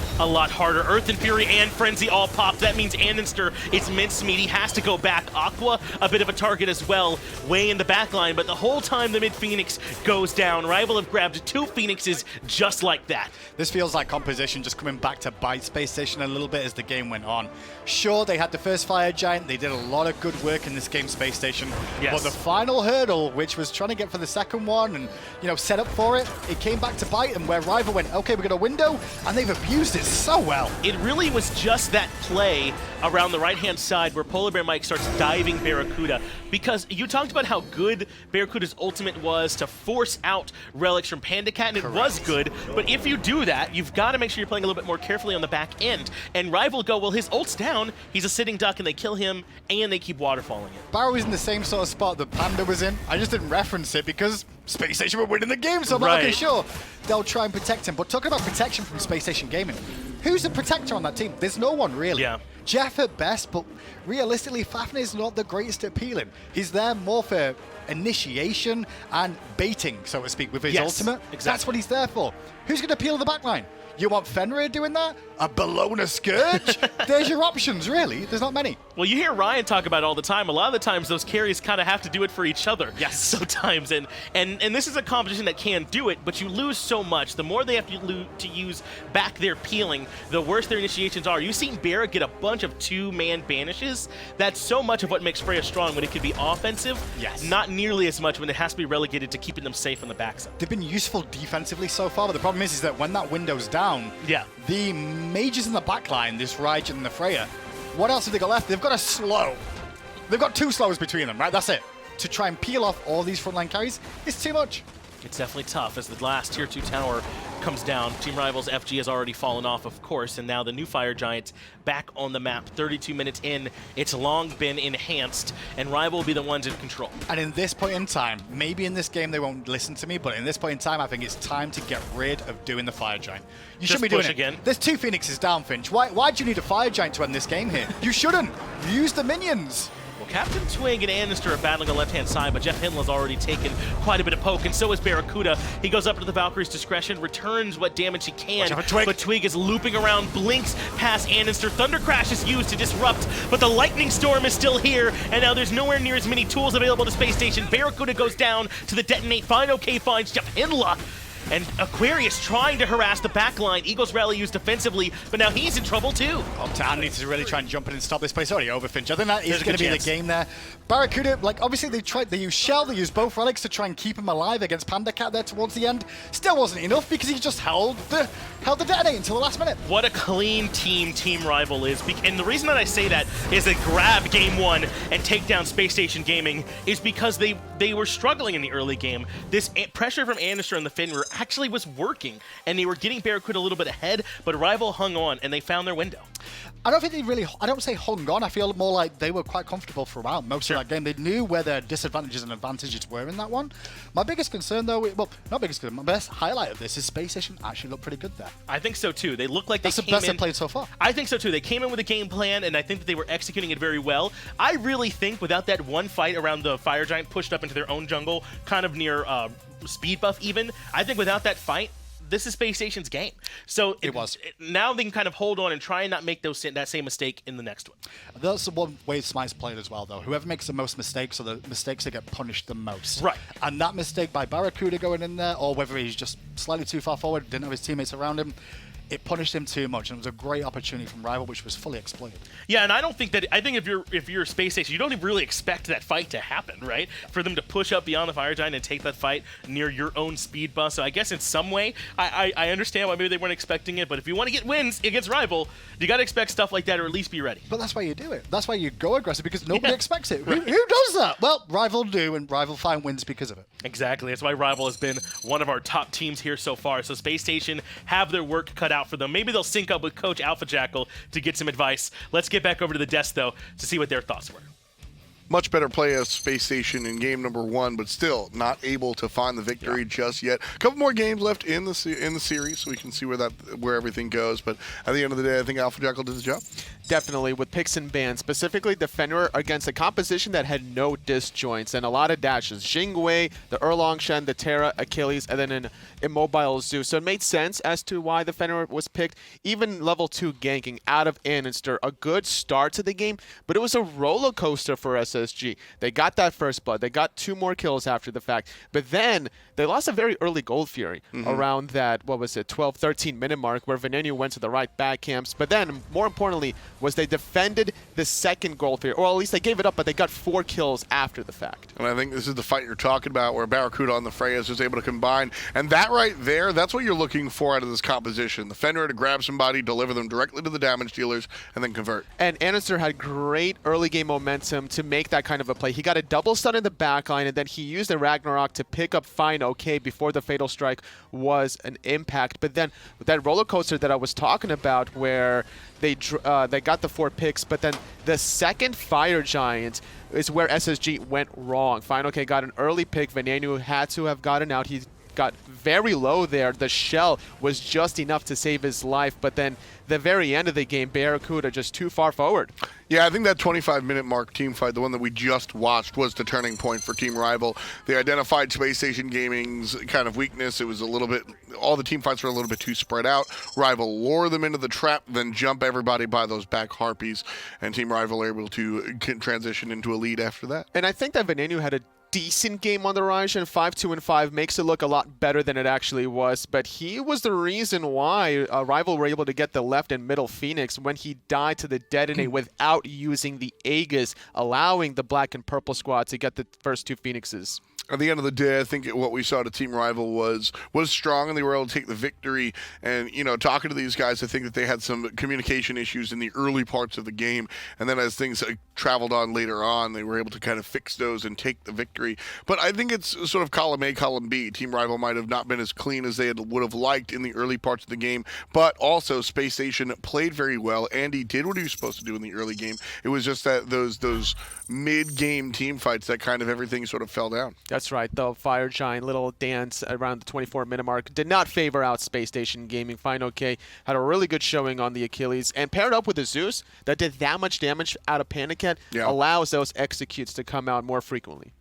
harder. Earth and Fury and Frenzy all popped. That means Andinster is mincemeat. He has to go back. Aqua, a bit of a target as well, way in the back line, but the whole time the mid-Phoenix goes down. Rival have grabbed 2 Phoenixes just like that. This feels like composition just coming back to bite Space Station a little bit as the game went going on. Sure, they had the first Fire Giant. They did a lot of good work in this game, Space Station. Yes. But the final hurdle, which was trying to get for the second one and, you know, set up for it, it came back to bite them where Rival went, okay, we got a window, and they've abused it so well. It really was just that play around the right-hand side where PolarBearMike starts diving BaRRaCCuDDa, because you talked about how good BaRRaCCuDDa's ultimate was to force out relics from PandaCat, and it was good, but if you do that, you've got to make sure you're playing a little bit more carefully on the back end. And Rival go, well, his ult's down, he's a sitting duck, and they kill him, and they keep waterfalling it. BaRRa was in the same sort of spot that Panda was in. I just didn't reference it because Space Station were winning the game, so I'm like, okay, sure, they'll try and protect him. But talking about protection from Space Station Gaming, who's the protector on that team? There's no one, really. Yeah. Jeff at best, but realistically, Fafnir's not the greatest at peeling. He's there more for initiation and baiting, so to speak, with his ultimate. Exactly. That's what he's there for. Who's going to peel the backline? You want Fenrir doing that? A Bellona Scourge? There's your options, really. There's not many. Well, you hear Ryan talk about it all the time. A lot of the times, those carries kind of have to do it for each other. Yes. Sometimes, and this is a competition that can do it, but you lose so much. The more they have to use back their peeling, the worse their initiations are. You've seen BaRRa get a bunch of two-man banishes. That's so much of what makes Freya strong when it can be offensive. Yes. Not nearly as much when it has to be relegated to keeping them safe on the backside. They've been useful defensively so far, but the problem is that when that window's down, the mages in the backline, this Raijin and the Freya, what else have they got left? They've got a slow. They've got two slows between them, right? That's it. To try and peel off all these frontline carries, it's too much. It's definitely tough as the last Tier 2 tower comes down. Team Rival's FG has already fallen off, of course, and now the new Fire Giant back on the map. 32 minutes in, it's long been enhanced, and Rival will be the ones in control. And in this point in time, maybe in this game they won't listen to me, but in this point in time, I think it's time to get rid of doing the Fire Giant. You shouldn't be doing it again. There's two Phoenixes down, Finch. Why do you need a Fire Giant to end this game here? You shouldn't. Use the minions. Well, CaptainTwig and andinster are battling on the left-hand side, but JeffHindla's already taken quite a bit of poke, and so is BaRRaCCuDDa. He goes up to the Valkyrie's discretion, returns what damage he can, but Twig is looping around, blinks past andinster. Thunder Crash is used to disrupt, but the Lightning Storm is still here, and now there's nowhere near as many tools available to Space Station. BaRRaCCuDDa goes down to the detonate. fineokay finds JeffHindla. And Aquarius trying to harass the backline. Eagles Rally used defensively, but now he's in trouble too. Optan needs to really try and jump in and stop this place. Already over, Finch. I think that is going to be the game there. BaRRaCCuDDa, like, obviously they used Shell, they used both relics to try and keep him alive against PandaCat there towards the end. Still wasn't enough because he just held the detonate until the last minute. What a clean Team Rival is. And the reason that I say that is they grab game one and take down Space Station Gaming is because they were struggling in the early game. This pressure from andinster and the Fenrir actually was working, and they were getting BaRRaCCuDDa a little bit ahead, but Rival hung on, and they found their window. I don't think they really, I don't say hung on, I feel more like they were quite comfortable throughout most of that game. They knew where their disadvantages and advantages were in that one. My biggest concern though, well, not biggest concern, my best highlight of this is Space Station actually looked pretty good there. I think so too. They look like That's the best they've played so far. I think so too. They came in with a game plan, and I think that they were executing it very well. I really think without that one fight around the Fire Giant pushed up into their own jungle, kind of near speed buff even, I think without that fight, this is Space Station's game. So now they can kind of hold on and try and not make that same mistake in the next one. That's the one way SMITE's played as well, though. Whoever makes the most mistakes are the mistakes that get punished the most. Right. And that mistake by BaRRaCCuDDa going in there, or whether he's just slightly too far forward, didn't have his teammates around him, it punished him too much, and it was a great opportunity from Rival, which was fully exploited. Yeah, and I don't think that, I think if you're Space Station, you don't even really expect that fight to happen, right? For them to push up beyond the Fire Giant and take that fight near your own speed bus. So I guess in some way, I understand why maybe they weren't expecting it, but if you want to get wins against Rival, you got to expect stuff like that, or at least be ready. But that's why you do it. That's why you go aggressive, because nobody expects it. Right. Who does that? Well, Rival do, and Rival find wins because of it. Exactly. That's why Rival has been one of our top teams here so far. So Space Station have their work cut out for them. Maybe they'll sync up with Coach AlphaJackal to get some advice. Let's get back over to the desk, though, to see what their thoughts were. Much better play as Space Station in game number one, but still not able to find the victory just yet. A couple more games left in the series, so we can see where everything goes. But at the end of the day, I think AlphaJackal did his job. Definitely, with picks and bans, specifically the Fenrir against a composition that had no disjoints and a lot of dashes. Jing, the Erlang, Shen, the Terra, Achilles, and then an immobile Zeus. So it made sense as to why the Fenrir was picked. Even level 2 ganking out of andinster, a good start to the game, but it was a roller coaster for us SSG. They got that first blood. They got 2 more kills after the fact. But then they lost a very early Gold Fury around that, 12, 13-minute mark where Venenu went to the right back camps. But then, more importantly, was they defended the second Gold Fury. Or at least they gave it up, but they got 4 kills after the fact. And I think this is the fight you're talking about where BaRRaCCuDDa on the Freyas was able to combine. And that right there, that's what you're looking for out of this composition. The Fenrir to grab somebody, deliver them directly to the damage dealers, and then convert. And andinster had great early game momentum to make that kind of a play. He got a double stun in the backline, and then he used the Ragnarok to pick up fineokay before the Fatal Strike was an impact. But then that roller coaster that I was talking about where they got the 4 picks, but then the second Fire Giant is where SSG went wrong. fineokay got an early pick. Venenu had to have gotten out. He got very low there. The shell was just enough to save his life, but then the very end of the game, BaRRaCCuDDa just too far forward. Yeah, I think that 25-minute mark team fight, the one that we just watched, was the turning point for Team Rival. They identified Spacestation Gaming's kind of weakness. It was a little bit, all the team fights were a little bit too spread out. Rival lure them into the trap, then jump everybody by those back harpies, and Team Rival were able to transition into a lead after that. And I think that Venenu had a decent game on the Raijin. 5-2-5 makes it look a lot better than it actually was, but he was the reason why Rival were able to get the left and middle Phoenix when he died to the detonate without using the Aegis, allowing the black and purple squad to get the first 2 Phoenixes. At the end of the day, I think what we saw to Team Rival was strong, and they were able to take the victory. And, you know, talking to these guys, I think that they had some communication issues in the early parts of the game. And then as things traveled on later on, they were able to kind of fix those and take the victory. But I think it's sort of column A, column B. Team Rival might have not been as clean as they would have liked in the early parts of the game. But also, Space Station played very well. Andy did what he was supposed to do in the early game. It was just that those mid-game team fights that kind of everything sort of fell down. That's right. The Fire Giant little dance around the 24-minute mark did not favor out Space Station Gaming. fineokay had a really good showing on the Achilles, and paired up with the Zeus that did that much damage out of PandaCat allows those executes to come out more frequently.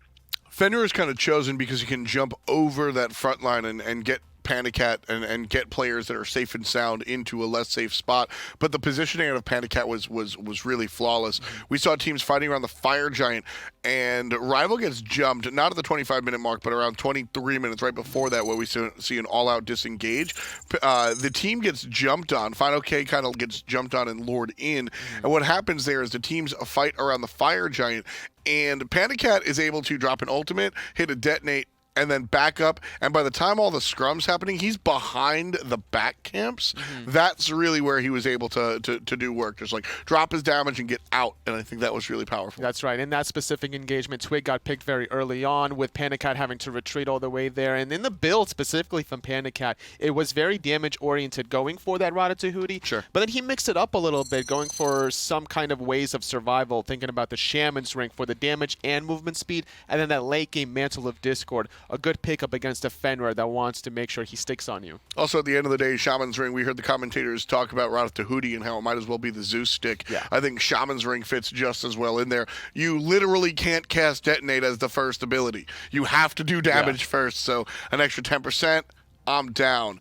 Fenrir is kind of chosen because he can jump over that front line and get PandaCat and get players that are safe and sound into a less safe spot. But the positioning of PandaCat was really flawless. We saw teams fighting around the Fire Giant, and Rival gets jumped, not at the 25-minute mark, but around 23 minutes right before that, where we see an all-out disengage. The team gets jumped on. fineokay kind of gets jumped on and lured in. And what happens there is the teams fight around the Fire Giant, and PandaCat is able to drop an ultimate, hit a detonate, and then back up, and by the time all the scrum's happening, he's behind the back camps. That's really where he was able to do work, just like drop his damage and get out, and I think that was really powerful. That's right. In that specific engagement, Twig got picked very early on, with PandaCat having to retreat all the way there, and in the build specifically from PandaCat, it was very damage-oriented, going for that Raijin. Sure. But then he mixed it up a little bit, going for some kind of ways of survival, thinking about the Shaman's Ring for the damage and movement speed, and then that late-game Mantle of Discord, a good pickup against a Fenrir that wants to make sure he sticks on you. Also, at the end of the day, Shaman's Ring, we heard the commentators talk about BaRRaCCuDDa and how it might as well be the Zeus stick. Yeah. I think Shaman's Ring fits just as well in there. You literally can't cast Detonate as the first ability. You have to do damage first, so an extra 10%, I'm down.